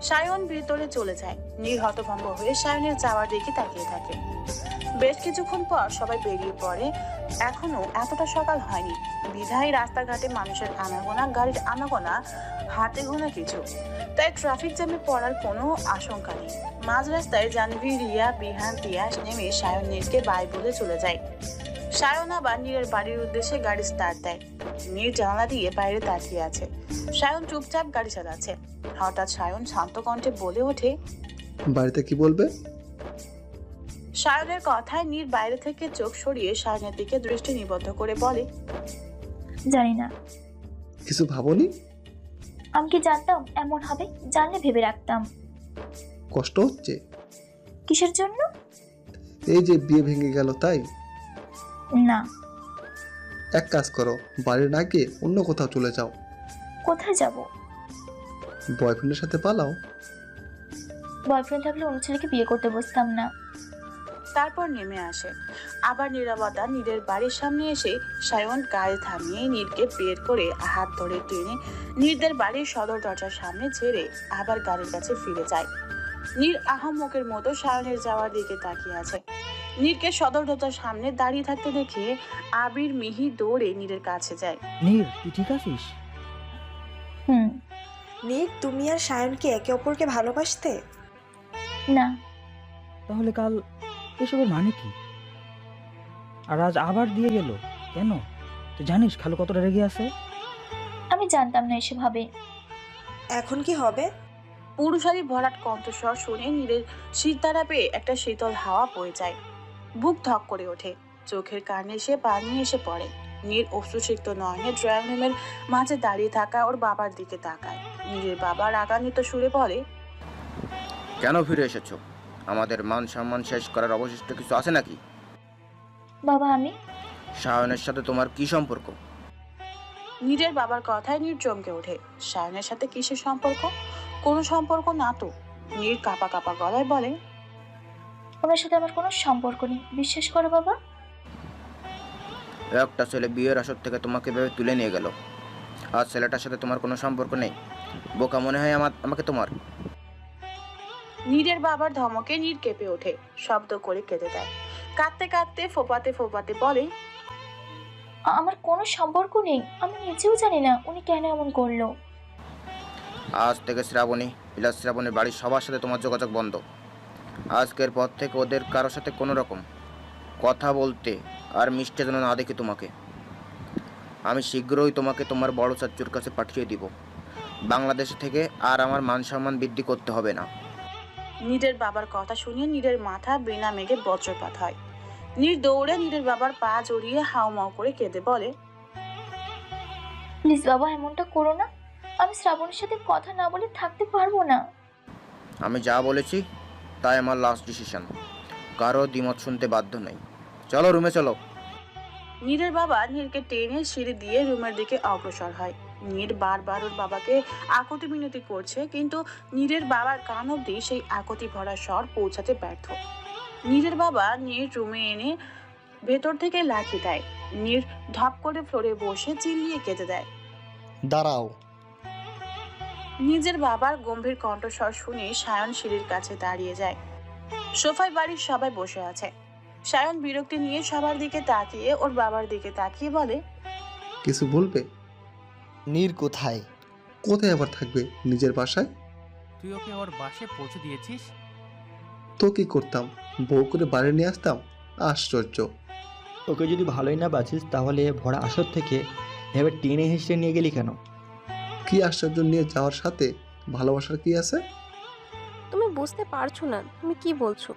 সায়ন ভেতরে চলে যায়। নীর হতভম্ব হয়ে সায়নের যাওয়ার দিকে তাকিয়ে থাকে। বেশ কিছুক্ষণ পর সবাই বেরিয়ে পড়ে। এখনো এতটা সকাল হয়নি, বিধায় রাস্তাঘাটে মানুষের আনাগোনা, গাড়ির আনাগোনা হাতে গোনা কিছু, তাই ট্রাফিক জ্যামে পড়ার কোনো আশঙ্কা নেই। মাঝ রাস্তায় জাহ্নবী, রিয়া, বিহান, তিয়াস নেমে সায়ন নীরকে বাই বলে চলে যায়। সায়ন আবার নীরের বাড়ির উদ্দেশ্যে গাড়ি স্টার্ট দেয়। নীর জানালা দিয়ে বাইরে তাকিয়ে আছে। সায়ন চুপচাপ গাড়ি চালাচ্ছে। হঠাৎ সায়ন শান্ত কণ্ঠে বলে ওঠে, বাড়িতে কি বলবে? সায়নের কথায় নীর বাইরে থেকে চোখ সরিয়ে সায়নের দিকে দৃষ্টি নিবদ্ধ করে বলে, জানি না। কিছু ভাবনি? আমি কি জানতাম এমন হবে? জানলে ভেবে রাখতাম। কষ্ট হচ্ছে? কিসের জন্য? এই যে বিয়ে ভেঙে গেল তাই? না। এক কাজ করো, বাড়ি না গিয়ে অন্য কোথাও চলে যাও। কোথায় যাব? বয়ফ্রেন্ডের সাথে পালাও। বয়ফ্রেন্ড থাকলে অন্য ছেলেকে বিয়ে করতে বসতাম না। তারপর নেমে আসে। আবার নীরবতা নীরের বাড়ির সামনে এসে সায়ন গাড়ি থামিয়ে নীরকে বের করে হাত ধরে টেনে নীরদের বাড়ির সদর দরজার সামনে ছেড়ে আবার গাড়ির কাছে ফিরে যায়। নীর আহম্মকের মতো সায়নের যাওয়ার দিকে তাকিয়ে আছে। নীরকে সদর দরজার সামনে দাঁড়িয়ে থাকতে দেখে আবির মিহি দৌড়ে নীরের কাছে যায়। নীর, তুই ঠিক আছিস? হুম। নীর, তুমি আর সায়ন কি একে অপরকে ভালোবাসতে? না। তাহলে কাল এসবের মানে কি? আর আজ আবার দিয়ে গেল কেন? তুই জানিস খালু কতটা রেগে আছে? আমি জানতাম না এসব হবে। এখন কি হবে? পুরুষালী ভরাট কণ্ঠস্বর শুনে নীরের শীততারা পেয়ে একটা শীতল হাওয়া বয়ে যায়। বুক ধক করে ওঠে, চোখের কানে এসে পানি এসে পড়ে। নীর অশ্রুসিক্ত নয়নে ড্রয়িং রুমের মাঝে দাঁড়িয়ে থাকা ওর বাবার দিকে তাকায়। নীরের বাবা রাগান্বিত সুরে বলে, কেন ফিরে এসেছো? আমাদের মান সম্মান শেষ করার অবশিষ্ট কিছু আছে নাকি? বাবা, আমি সায়নের সাথে তোমার কি সম্পর্ক? নীরের বাবার কথায় নীর চমকে ওঠে। সায়নের সাথে কিসের সম্পর্ক? কোনো সম্পর্ক না তো। নীর কাপা কাপা গলায় বলে, ওনার সাথে আমার কোনো সম্পর্ক নেই, বিশ্বাস করো বাবা। একটা ছেলে বিয়ের আসর থেকে তোমাকে ভেবে তুলে নিয়ে গেল, আর ছেলেটার সাথে তোমার কোনো সম্পর্ক নেই? বোকা মনে হয় আমাকে তোমার? নীরের বাবার ধমকে নীর কেঁপে ওঠে, শব্দ করে কেঁদে দেয়। কাঁদতে কাঁদতে ফোপাতে ফোপাতে বলে, আমার কোনো সম্পর্ক নেই। আমি নিজেও জানি না উনি কেন এমন করলো। আজ থেকে শ্রাবণী প্লাস শ্রাবণীর বাড়ির সবার সাথে তোমার যোগাযোগ বন্ধ। আজকের পর থেকে ওদের কারোর সাথে কোনো রকম কথা বলতে আর মিষ্টি যেন না দেখি তোমাকে। আমি শীঘ্রই তোমাকে তোমার বড় চাচুর কাছে পাঠিয়ে দিব। বাংলাদেশ থেকে আর আমার মান সম্মান বৃদ্ধি করতে হবে না। নীরের বাবার কথা শুনে নীরের মাথা বিনা মেঘে বজ্রপাত হয়। নীর দৌড়ে নীরের বাবার পা জড়িয়ে হাউমাউ করে কেঁদে বলে, প্লিজ বাবা, এমনটা করো না। আমি শ্রাবণের সাথে কথা না বলে থাকতে পারবো না। আমি যা বলেছি তাই আমার লাস্ট ডিসিশন। কারো দ্বিমত শুনতে বাধ্য নেই। চলো রুমে চলো। নীরের বাবা নীরকে টেনে সিঁড়ি দিয়ে রুমের দিকে অগ্রসর হয়। নীর বারবার ওর বাবাকে আকুতি মিনতি করছে, কিন্তু নীরের বাবার কান অব্দি সেই আকুতি ভরা স্বর পৌঁছাতে ব্যর্থ। নীরের বাবা নীর রুমে এনে ভেতর থেকে লাথি দেয়। নীর ধপ করে ফ্লোরে বসে চিল্লিয়ে কেঁদে দেয়। দাঁড়াও। নিজের বাবার গম্ভীর কণ্ঠস্বর শুনে সায়ন সিঁড়ির কাছে দাঁড়িয়ে যায়। সোফায় বাড়ির সবাই বসে আছে। সায়ন বিরক্তি নিয়ে সবার দিকে তাকিয়ে ওর বাবার দিকে তাকিয়ে বলে, কিছু বলবে? নীর কোথায়? কোথায় আবার থাকবে? নিজের বাসায়। তুই ওকে ওর বাসায় পৌঁছে দিয়েছিস? তো কি করতাম? বউ করে বাড়ি নিয়ে আসতাম? আশ্চর্য। ওকে যদি ভালোই না বাঁচিস তাহলে ভরা আসর থেকে এবার টেনে হেসে নিয়ে গেলি কেন? কি আশ্চর্য নিয়ে যাওয়ার সাথে ভালোবাসার কি আছে? তুমি বুঝতে পারছো না তুমি কি বলছো।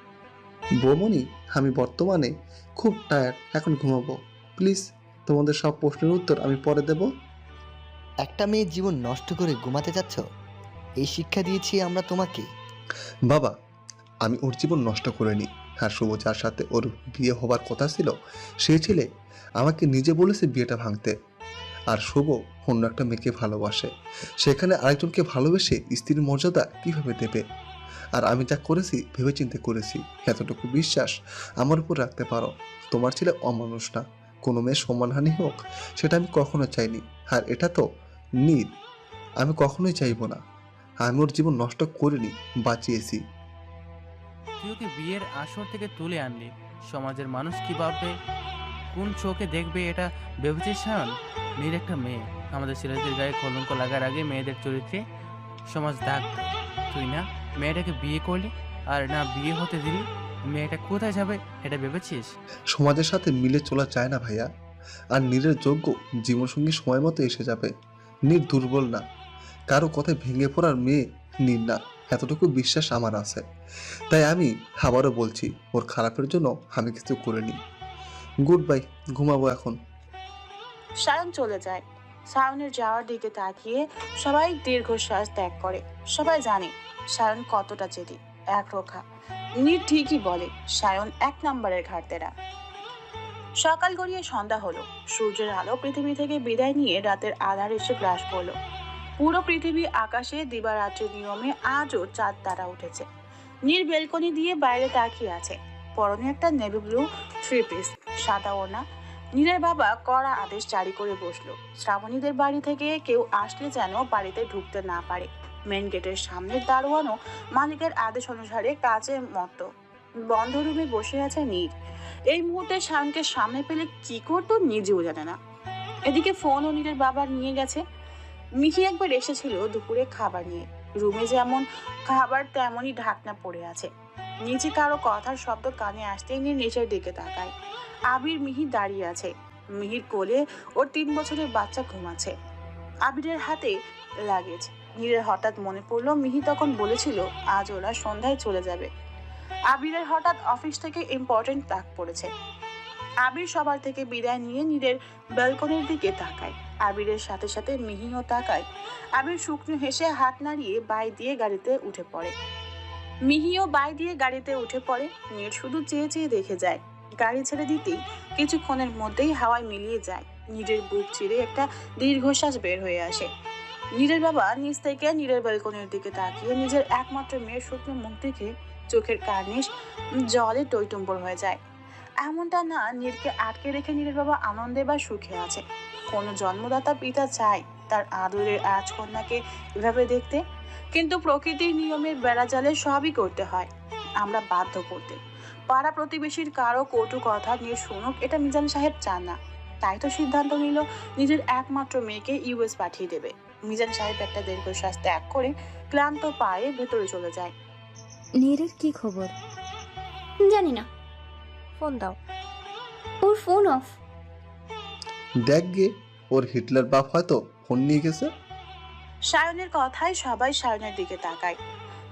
বৌমনি, আমি বর্তমানে খুব টায়ার্ড, এখন ঘুমাবো। প্লিজ, তোমাদের সব প্রশ্নের উত্তর আমি পরে দেব। একটা মেয়ের জীবন নষ্ট করে ঘুমাতে যাচ্ছ? এই শিক্ষা দিয়েছি আমরা তোমাকে। বাবা, আমি ওর জীবন নষ্ট করিনি। আর শুভ যার সাথে ওর বিয়ে হবার কথা ছিল সেই ছেলে আমাকে নিজে বলেছে বিয়েটা ভাঙতে। আর শুভ অন্য একটা মেয়েকে ভালোবাসে, সেখানে আরেকজনকে ভালোবেসে স্ত্রীর মর্যাদা কিভাবে দেবে? আর আমি যা করেছি ভেবেচিন্তে করেছি। এতটুকু বিশ্বাস আমার উপর রাখতে পারো। তোমার ছেলে অমানুষ না, কোনো মেয়ের সম্মানহানি হোক সেটা আমি কখনো চাইনি। আর এটা তো নীল, আমি কখনোই চাইবো না। আমি ওর জীবন নষ্ট করিনি, বাঁচিয়েছি। তুই ওকে বিয়ের আসর থেকে তুলে আনলি, সমাজের মানুষ কি ভাববে, কোন চোখে দেখবে এটা ভেবেছিস সায়ন? মেয়ের একটা মেয়ে, আমাদের ছেলেদের গায়ে কলঙ্ক লাগার আগে মেয়েদের চরিত্রে সমাজ দাগ দেয়। তুই না মেয়েটাকে বিয়ে করলি আর না বিয়ে হতে দিলি, মেয়েটা কোথায় যাবে এটা ভেবেছিস? সমাজের সাথে মিলে চলা যায় না ভাইয়া। আর নীরের যোগ্য জীবনসঙ্গী সময় মতো এসে যাবে। নীর দুর্বল না, কারো কথায় ভেঙে পড়ার মেয়ে নিন না, এতটুকু বিশ্বাস আমার আছে। তাই আমি আবারও বলছি, ওর খারাপের জন্য আমি কিছু করিনি। গুড বাই, ঘুমাবো এখন। সায়ন চলে যায়। সায়নের যাওয়ার দিকে তাকিয়ে সবাই দীর্ঘশ্বাস ত্যাগ করে। সবাই জানে সায়ন কতটা জেদি, একরোখা। নীর ঠিকই বলে, সায়ন 1 নম্বরের ঘাটতেরা। সকাল গড়িয়ে সন্ধ্যা হলো। সূর্যের আলো পৃথিবী থেকে বিদায় নিয়ে রাতের আধার এসে গ্রাস করলো। পুরো পৃথিবী আকাশে দিবারাত্রির নিয়মে আজও চাঁদ তারা উঠেছে। নীর বেলকনি দিয়ে বাইরে তাকিয়ে আছে। পরনে একটা নেভি ব্লু 3 পিস, সাদা ওড়না। নীরের বাবা কড়া আদেশ জারি করে বসলো, শ্রাবণীদের বাড়ি থেকে কেউ আসলে যেন বাড়িতে ঢুকতে না পারে। মেন গেটের সামনের দারোয়ানও মালিকের আদেশ অনুসারে কাজে মতো বন্ধ রুমে বসে আছে নীর। এই মুহূর্তে সায়নকে সামনে পেলে কি করতো নিজেও জানে না। এদিকে ফোনও নীরের বাবার নিয়ে গেছে। মিহি একবার এসেছিল দুপুরে খাবার নিয়ে। রুমে যেমন খাবার তেমনই ঢাকনা পড়ে আছে। নিচে কারো কথার শব্দ কানে আসতেই নীর নিচের দিকে তাকায়। আবির মিহি দাঁড়িয়ে আছে। মিহির কোলে ওর 3 বছরের বাচ্চা ঘুমাচ্ছে। আবিরের হাতে লাগেজ। নীরের হঠাৎ মনে পড়লো মিহি তখন বলেছিল আজ ওরা সন্ধ্যায় চলে যাবে। আবিরের হঠাৎ অফিস থেকে ইম্পর্টেন্ট ডাক পড়েছে। আবির সবার থেকে বিদায় নিয়ে নীরের ব্যালকনির দিকে তাকায়। আবিরের সাথে সাথে মিহিও তাকায়। আবির শুকনো হেসে হাত নাড়িয়ে বাই দিয়ে গাড়িতে উঠে পড়ে। মিহিও বাই দিয়ে গাড়িতে উঠে পড়ে। নীর শুধু চেয়ে চেয়ে দেখে যায়। গাড়ি ছেড়ে দিতেই কিছুক্ষণের মধ্যেই হাওয়ায় মিলিয়ে যায়। নীরের বুক চিরে একটা দীর্ঘশ্বাস বের হয়ে আসে। নীরের বাবা নিচ থেকে নীরের ব্যালকনির দিকে তাকিয়ে নিজের একমাত্র মেয়ের শুকনো মুখ দেখে চোখের কার্নিশ জলে টইটুম্বর হয়ে যায়। এমনটা না নীরকে আটকে রেখে নীরের বাবা আনন্দে বা সুখে আছে। কোনো জন্মদাতা পিতা চায় তার আদরের রাজকন্যাকে এভাবে দেখতে, কিন্তু প্রকৃতির নিয়মের বেড়াজালে সবই করতে হয়। আমরা বাধ্য করতে। পাড়া প্রতিবেশীর কারো কটু কথা নিয়ে শুনুক, এটা মিজান সাহেব চান না। তাই তো সিদ্ধান্ত নিল নিজের একমাত্র মেয়েকে ইউএস পাঠিয়ে দেবে। মিজান সাহেব একটা দীর্ঘশ্বাস ত্যাগ করে ক্লান্ত পায়ে ভেতরে চলে যায়। নীরের কি খবর? জানি না, ফোন দাও। ওর ফোন অফ। দেখ গে, ওর হিটলার বাপ হয়তো ফোন নিয়ে গেছে। সায়নের কথায় সবাই সায়নের দিকে তাকায়।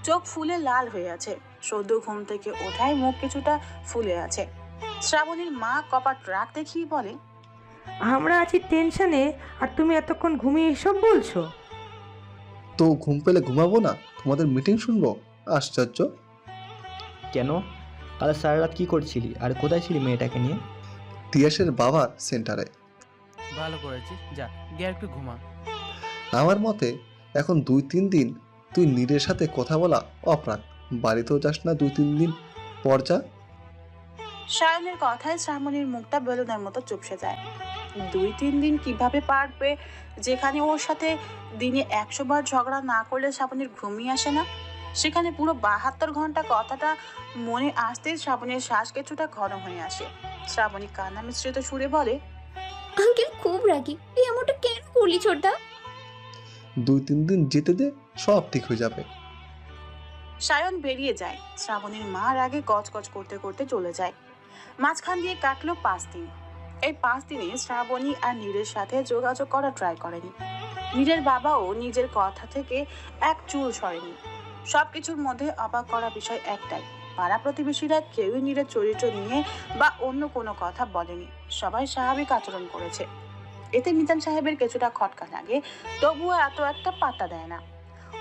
চোখ ফুলে লাল হয়ে আছে। সদ্য ঘুম থেকে ওঠায় মুখ কিছুটা ফুলে আছে। শ্রাবণীর মা কপাট রাগ দেখিয়ে বলে, আমরা আছি টেনশনে আর তুমি এতক্ষণ ঘুমিয়ে এসব বলছো? তো ঘুম পেলে ঘুমাবো না, তোমাদের মিটিং শুনবো? আশ্চর্য। কেন? কাল সারা রাত কি করছিলি আর কোথায় ছিলি মেয়েটাকে নিয়ে? তিয়াসের বাবা সেন্টারে। ভালো করেছিস, যা গিয়ে একটু ঘুমা। আমার মতে এখন 2-3 দিন তুই নীরের সাথে কথা বলা অপরাধ। বাড়িতেও যাস না 2-3 দিন পর যা। সায়নের কথায় শ্রাবণীর মুখটা বেলুনের মতো চুপসে যায়। 2-3 দিন কিভাবে পারবে যেখানে ওর সাথে দিনে 100 বার ঝগড়া না করলে শ্রাবণীর ঘুমিয়ে আসে না? সেখানে পুরো 72 ঘন্টা কথাটা মনে আসতেই শ্রাবণীর শ্বাস কিছুটা ঘন হয়ে আসে। শ্রাবণী কান্না মিশ্রিত সুরে বলে, আঙ্কেল খুব রাগী, তুই এমনটা কেন করলি ছোটদা? 2-3 দিন যেতে দে, সব ঠিক হয়ে যাবে। সায়ন বেরিয়ে যায়। শ্রাবণীর মা রাগে গজগজ করতে করতে চলে যায়। মাঝখান দিয়ে কাটলো 5 দিন। এই 5 দিনে শ্রাবণী আর নীরের সাথে যোগাযোগ করা ট্রাই করেনি। নীরের বাবাও নিজের কথা থেকে এক চুল সরেনি। সবকিছুর মধ্যে অবাক করা বিষয় একটাই, পাড়া প্রতিবেশীরা কেউই নীরের চরিত্র নিয়ে বা অন্য কোনো কথা বলেনি। সবাই স্বাভাবিক আচরণ করেছে। এতে মিজান সাহেবের কিছুটা খটকা লাগে, তবুও এত একটা পাত্তা দেয় না।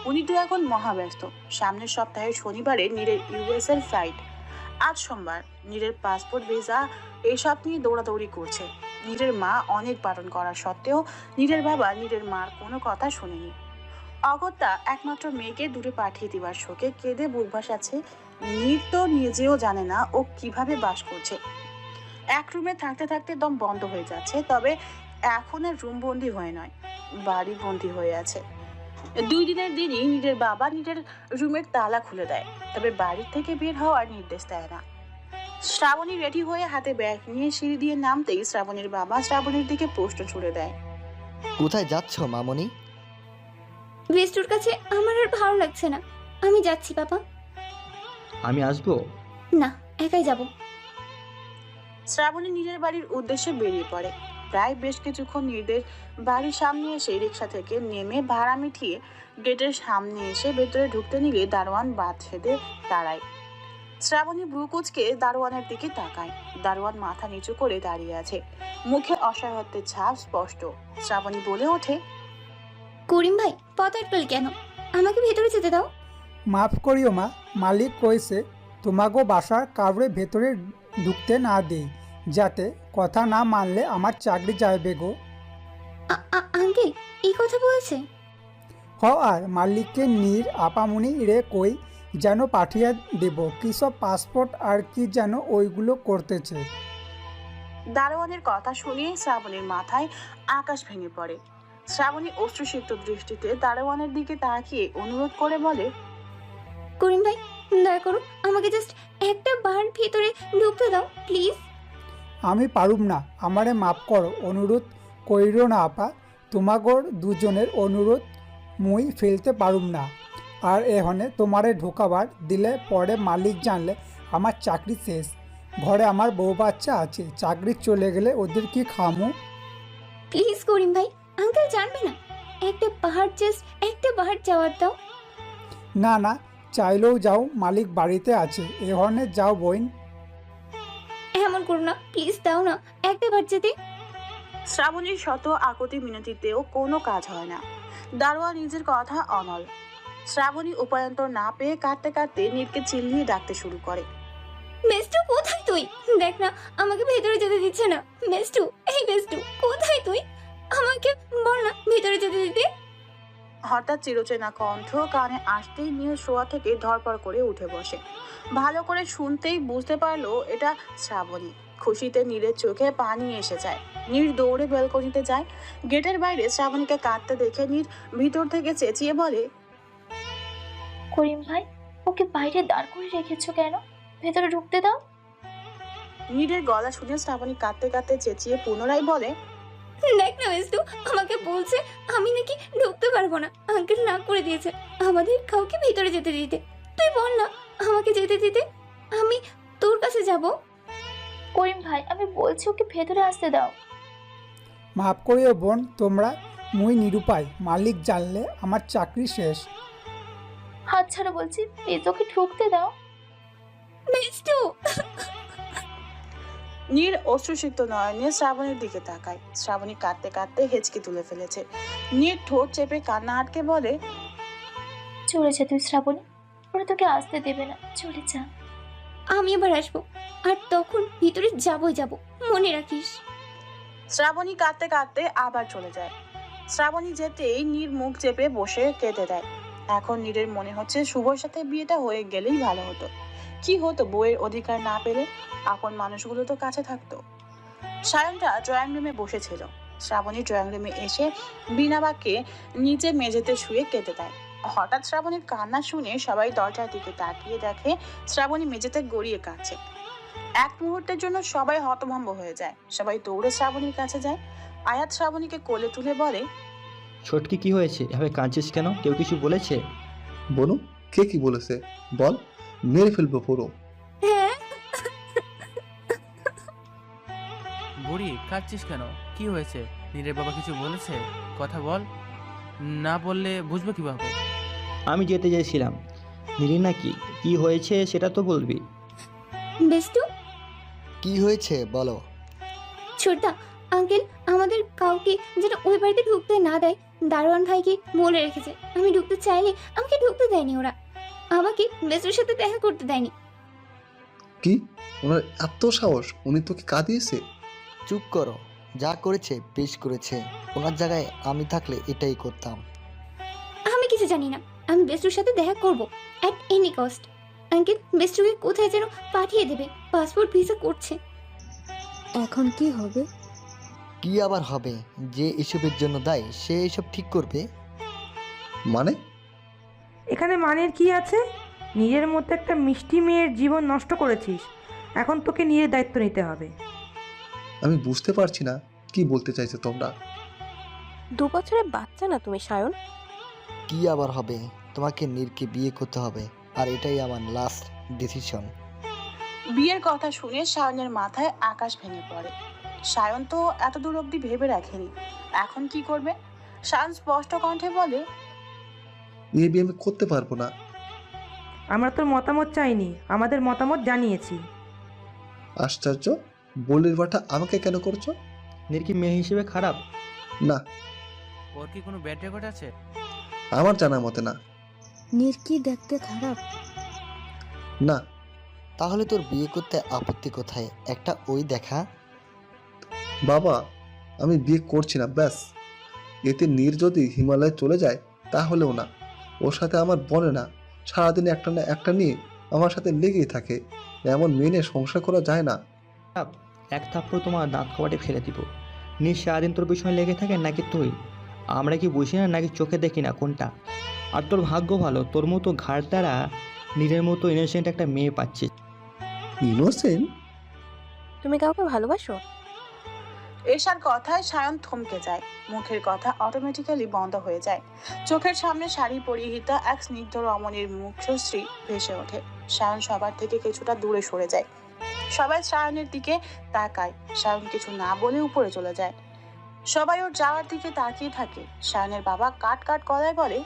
উনি তো এখন মহাব্যস্ত। সামনের সপ্তাহে শনিবারে নীরের ইউএস এর ফ্লাইট। আজ সোমবার। নীরের পাসপোর্ট, ভিসা এইসব নিয়ে দৌড়াদৌড়ি করছে। নীরের মা অনেক বারণ করা সত্ত্বেও নীরের বাবা নীরের মার কোনো কথা শোনেনি। অগত্যা একমাত্র মেয়েকে দূরে পাঠিয়ে দিবার শোকে কেঁদে বুক ভাসাচ্ছে। নীর তো নিজেও জানে না ও কিভাবে বাস করছে। এক রুমে থাকতে থাকতে দম বন্ধ হয়ে যাচ্ছে। তবে এখন আর রুম বন্দি হয়ে নয়, বাড়ি বন্দি হয়ে আছে। 2 দিনের দিনই নীরের বাবা নীরের রুমের তালা খুলে দেয়, তবে বাড়ির থেকে বের হওয়ার নির্দেশ দেয় না। শ্রাবণী রেডি হয়ে হাতে ব্যাগ নিয়ে সিঁড়ি দিয়ে নামতেই শ্রাবণীর বাবা শ্রাবণীর দিকে প্রশ্ন ছুড়ে দেয়, কোথায় যাচ্ছ মামনি? বেস্টুর কাছে আমার আর ভালো লাগছে না, আমি যাচ্ছি বাবা। আমি আসবো না, একাই যাব। শ্রাবণী নীরের বাড়ির উদ্দেশ্যে বেরিয়ে পড়ে। প্রায় বেশ কিছুক্ষণ নীরদের বাড়ির সামনে এসে রিক্সা থেকে নেমে ভাড়া মিটিয়ে গেটের সামনে এসে ভেতরে ঢুকতে নিলে দারোয়ান বাদ সেধে দাঁড়ায়। শ্রাবণী ভ্রু কুঁচকে দারোয়ানের দিকে তাকায়। দারোয়ান মাথা নিচু করে দাঁড়িয়ে আছে, মুখে অসহায়ত্বের ছাপ স্পষ্ট। শ্রাবণী বলে ওঠে, করিম ভাই পথ আটকাল কেন? আমাকে ভেতরে যেতে দাও। মাফ করিও মা, মালিক কইছে তোমাগো বাসার কাউরে ভেতরে ঢুকতে না দেই, যাতে কথা না মানলে আমার চাকরি যাইবে গো। আঙ্কেল এই কথা বলছে? হ, আর মালিককে নীর আপামনি রে কই যেন পাঠিয়ে দেব কিসব পাসপোর্ট আর কি যেন ওইগুলো করতেছে। দারোয়ানের কথা শুনে শ্রাবণীর মাথায় আকাশ ভেঙে পড়ে। শ্রাবণী অশ্রুসিক্ত দৃষ্টিতে দারোয়ানের দিকে তাকিয়ে অনুরোধ করে বলে, করিম ভাই দয়া করো, আমাকে জাস্ট একটা বার ভেতরে ঢুকতে দাও প্লিজ। আমি পারুম না, আমারে মাফ করো, অনুরোধ কইরো না আপা, তোমাগর দুজনের অনুরোধ মুই ফেলতে পারুম না। আর এহনে তোমারে ঢোকাবার দিলে পরে মালিক জানলে আমার চাকরি শেষ। ঘরে আমার বউ বাচ্চা আছে, চাকরি চলে গেলে ওদের কি খামু? প্লিজ করিম ভাই, আঙ্কেল জানবে না, একটা পাহাড় জাস্ট একটা পাহাড় যাওয়ার দাও। না না, চাইলেও যাও, মালিক বাড়িতে আছে, এহনে যাও বোন। এমন করো না, প্লিজ দাও না একটা বার যেতে। শ্রাবণীর শত আকুতি মিনতিতেও কোনো কাজ হয় না। দারোয়ান নিজের কথা অনল। শ্রাবণী উপায়ন্তর না পেয়ে কাঁদতে কাঁদতে নীরকে চিল্লিয়ে ডাকতে শুরু করে, মেষ্টু কোথায় তুই? দেখ না আমাকে ভেতরে যেতে দিচ্ছে না। মেষ্টু, এই মেষ্টু কোথায় তুই? আমাকে বল না ভেতরে যেতে দিতে। হঠাৎ চিরচেনা কণ্ঠ কানে আসতেই নীর শোয়া থেকে ধরপড় করে উঠে বসে। ভালো করে শুনতেই বুঝতে পারলো এটা শ্রাবণী। খুশিতে নীরের চোখে পানি এসে যায়। নীর দৌড়ে ব্যালকনিতে যায়। গেটের বাইরে শ্রাবণীকে কাঁদতে দেখে নীর ভিতর থেকে চেঁচিয়ে বলে, করিম ভাই, ওকে বাইরে দাঁড় করে রেখেছো কেন? ভেতরে ঢুকতে দাও। নীরের গলা শুনে শ্রাবণী কাঁদতে কাঁদতে চেঁচিয়ে পুনরায় বলে, দেখ না মেস্তু, আমাকে বলছে আমি নাকি ঢুকতে পারবো না, আঙ্কেল না করে দিয়েছে আমাদের কাউকে ভিতরে যেতে দিতে। তুই বল না আমাকে যেতে দিতে, আমি তোর কাছে যাব। করিম ভাই, আমি বলছি ওকে ভেতরে আসতে দাও। মাফ করিও বোন, তোমরা মুই নিরুপায়, মালিক জানলে আমার চাকরি শেষ। হাত ছাড়া বলছি, প্লিজ ওকে ঢুকতে দাও। মেস্তু। নীর অশ্রুসিক্ত নয়নে শ্রাবণীর দিকে তাকায়। শ্রাবণী কাঁদতে কাঁদতে হেঁচকি তুলে ফেলেছে। নীর ঠোঁট চেপে কান্না আটকে বলে, চলে যা তুই শ্রাবণী, ওরা তোকে আসতে দেবে না, চলে যা। আমি এবার আসবো, আর তখন ভিতরে যাবো, মনে রাখিস। শ্রাবণী কাঁদতে কাঁদতে আবার চলে যায়। শ্রাবণী যেতেই নীর মুখ চেপে বসে কেঁদে দেয়। এখন নীরের মনে হচ্ছে শুভর সাথে বিয়েটা হয়ে গেলেই ভালো হতো। কি হতো বউয়ের অধিকার না পেলে? আপন মানুষগুলো তো কাছে থাকতো। সায়নটা ড্রয়িং রুমে বসেছিল। শ্রাবণী ড্রয়িং রুমে এসে বিনা বাক্যে নিচে মেঝেতে শুয়ে কেঁদে দেয়। হঠাৎ শ্রাবণীর কান্না শুনে সবাই দরজার দিকে তাকিয়ে দেখে শ্রাবণী মেঝেতে গড়িয়ে কাঁদছে। এক মুহূর্তের জন্য সবাই হতভম্ব হয়ে যায়। সবাই দৌড়ে শ্রাবণীর কাছে যায়। আয়াত শ্রাবণীকে কোলে তুলে বলে, ছোটকি কি হয়েছে, এভাবে কাঁদছিস কেন? কেউ কিছু বলেছে? বনু, কে কি বলেছে বল, মেরে ফেলবো পুরো। বুড়ি কাঁদছিস কেন? কি হয়েছে? নীরের বাবা কিছু বলেছে? কথা বল, না বললে বুঝবো কিভাবে? আমি যেতে চাইছিলাম। নীরি নাকি কি হয়েছে সেটা তো বলবি। বেস্তু, কি হয়েছে বলো। ছোটদা, আঙ্কেল আমাদের কাউকে যেন ওই বাড়িতে ঢুকতে না দেয়, দারোয়ান ভাইকে বলে রেখেছে। আমি ঢুকতে চাইলে আমাকে ঢুকতে দেয়নি ওরা, আমাকে বেস্তুর সাথে দেখা করতে দেয়নি। কি, ওনার এত সাহস? উনি তোকে কাঁদিয়েছে? চুপ করো, যা করেছে বেশ করেছে। ওনার জায়গায় আমি থাকলে এটাই করতাম। আমি কিছু জানি না, আমি বেস্তুর সাথে দেখা করব অ্যাট এনি কস্ট। আঙ্কেল বেস্তুকে কোথায় যেন পাঠিয়ে দেবে, পাসপোর্ট ভিসা করছে। এখন কি হবে? কি আবার হবে? যে এসবের জন্য দায়ী সে এসব ঠিক করবে। মানে? এখানে মানের কি আছে? নিজের মতো একটা মিষ্টি মেয়ের জীবন নষ্ট করেছিস, এখন তোকে নিজের দায়িত্ব নিতে হবে। আমি বুঝতে পারছি না কি বলতে চাইছো তোমরা। 2 বছরের বাচ্চা না তুমি সায়ন? কি আবার হবে? তোমাকে নীরকে বিয়ে করতে হবে, আর এটাই আমার লাস্ট ডিসিশন। বিয়ের কথা শুনে সায়নের মাথায় আকাশ ভেঙে পড়ে। সায়ন তো এত দূর অব্দি ভেবে রাখেনি এখন কি করবে। সায়ন স্পষ্ট কণ্ঠে বলে, এই বিয়ে আমি করতে পারবো না। আমরা তোর মতামত চাইনি, আমাদের মতামত জানিয়েছি। আশ্চর্য, বলির বাটা আমাকে কেন করছো? নীর কি মেয়ে হিসেবে খারাপ? না, ওর কি কোনো ব্যাড রেকর্ড আছে? আমার জানা মতে না। নীর কি দেখতে খারাপ? না। তাহলে তোর বিয়ে করতে আপত্তি কোথায়? একটা ওই দেখা। বাবা, আমি বিয়ে করছি না, ব্যাস। এতে নীর যদি হিমালয়ে চলে যায় তাহলেও না। ওর সাথে আমার বনে না, সারাদিন একটা না একটা নিয়ে আমার সাথে লেগেই থাকে। এমন মেয়ে নিয়ে সংসার করা যায় না। এক থাপ্পড় তোমার দাঁত কবাটে ফেলে দিব। নীর সারাদিন তোর পিছনে লেগে থাকে নাকি তুই? আমরা কি বুঝি না নাকি চোখে দেখি না কোনটা? আর তোর ভাগ্য ভালো, তোর মতো ঘাড়তারা নীরের মতো ইনোসেন্ট একটা মেয়ে পাচ্ছিস। ইনোসেন্ট? তুমি কাউকে ভালোবাসো? এশার কথায় সায়ন থমকে যায়। মুখের কথা অটোমেটিক্যালি বন্ধ হয়ে যায়। চোখের সামনে শাড়ি পরিহিতা এক স্নিগ্ধ রমণীর মুখশ্রী ভেসে ওঠে। সায়ন সবার থেকে কিছুটা দূরে সরে যায়। সবাই সায়নের দিকে তাকায়। সায়ন কিছু না বলে উপরে চলে যায়। সবাই ওর যাওয়ার দিকে তাকিয়ে থাকে। সায়নের বাবা কাট কাট গলায় বলে,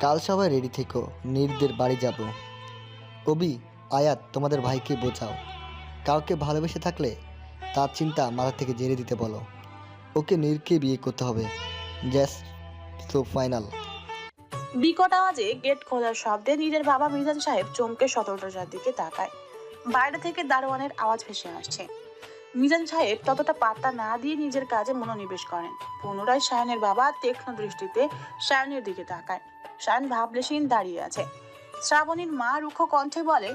কাল সবাই রেডি থেকো, নীরদের বাড়ি যাব। কবি, আয়াত, তোমাদের ভাইকে বোঝাও, কাউকে ভালোবেসে থাকলে তার চিন্তা মাথা থেকে ঝেড়ে দিতে বলো। ওকে নীরকে বিয়ে করতে হবে, জাস্ট সো ফাইনাল। বিকট আওয়াজে গেট খোলার শব্দে নীরের বাবা মিজান সাহেব চমকে সতর্কতার দিকে তাকায়। বাইরে থেকে দারোয়ানের আওয়াজ ভেসে আসছে। মিজান সাহেব ততটা পাত্তা না দিয়ে নিজের কাজে মনোনিবেশ করেন। পুনরায় সায়নের বাবা তীক্ষ্ণ দৃষ্টিতে সায়নের দিকে তাকায়। সায়ন ভাবলেশীন দাঁড়িয়ে আছে। শ্রাবণীর মা রুক্ষ কণ্ঠে বলে,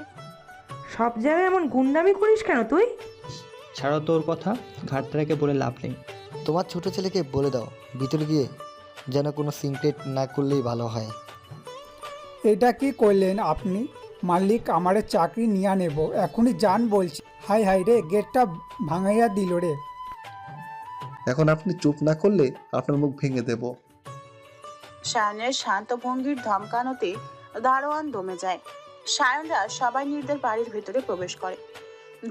সব জায়গায় এমন গুন্ডামি করিস কেন তুই? ছাড়ো তোর কথা, ঘাটতারাকে বলে লাভ নেই। তোমার ছোট ছেলেকে বলে দাও ভিতরে গিয়ে যেন কোনো সিনক্রেট না করলেই ভালো হয়। এটা কি করলেন আপনি? মালিক আমারে চাকরি নিয়ে নেব, এখনই যান বলছি। হাই হাই রে, গেটটা ভাঙাইয়া দিল রে। এখন আপনি চুপ না করলে আপনার মুখ ভেঙে দেব। সায়নের শান্ত ভঙ্গির ধমকানোতে দারোয়ান দমে যায়। সায়নরা সবাই নীরদের বাড়ির ভেতরে প্রবেশ করে।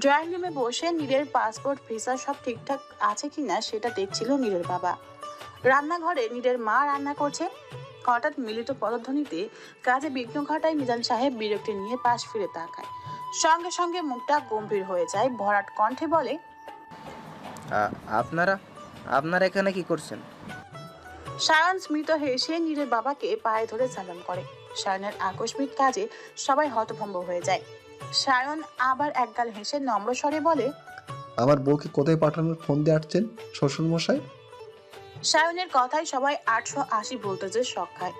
ড্রয়িং রুমে বসে নীরের পাসপোর্ট ভিসা সব ঠিকঠাক আছে কিনা সেটা দেখছিল নীরের বাবা। রান্নাঘরে নীরের মা রান্না করছে। হঠাৎ মিলিত পদধ্বনিতে কাজে বিঘ্ন ঘটায় মিজান সাহেব বিরক্তি নিয়ে পাশ ফিরে তাকায়। সঙ্গে সঙ্গে মুখটা গম্ভীর হয়ে যায়। ভরাট কণ্ঠে বলে, আপনারা এখানে কি করছেন? সায়ন স্মিত হেসে নীরের বাবাকে পায়ে ধরে সালাম করে। সায়নের আকস্মিক কাজে সবাই হতভম্ব হয়ে যায়। সায়ন আবার একগাল হেসে নম্র স্বরে বলে, আমার বউকে কোথায় পাঠানোর ফোন দিয়ে আসছেন শ্বশুর মশাই? সায়নের কথায় সবাই 880 বলতে যে শখ খায়।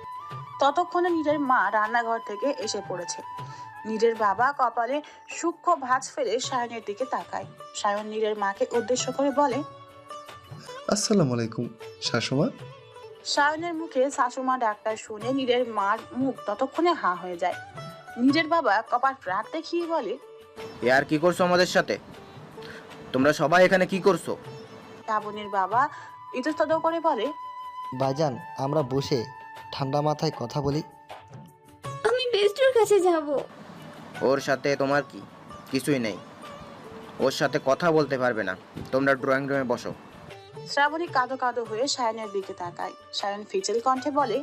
ততক্ষণে নীরের মা রান্নাঘর থেকে এসে পড়েছে। নীরের বাবা কপালে সূক্ষ্ম ভাঁজ ফেলে সায়নের দিকে তাকায়। সায়ন নীরের মাকে উদ্দেশ্য করে বলে, আসসালামু আলাইকুম শাশুমা। সায়নের মুখে শাশুমা ডাক্তার শুনে নীরের মার মুখ ততক্ষণে হা হয়ে যায়। নীরের বাবা কপাট রাগ দেখিয়ে বলে, এ আর কি করছো আমাদের সাথে? তোমরা সবাই এখানে কি করছো? শ্রাবণীর বাবা ইতস্তত করে বলে, ভাইজান, আমরা বসে ঠান্ডা মাথায় কথা বলি। আমি বেস্টুর কাছে যাব। ওর সাথে তোমার কি কিছুই নেই, ওর সাথে কথা বলতে পারবে না। তোমরা ড্রয়িং রুমে বসো। শ্রাবণী কাঁদো কাঁদো হয়ে সায়নের দিকে তাকায়। সায়ন ফিচেল কণ্ঠে বলে,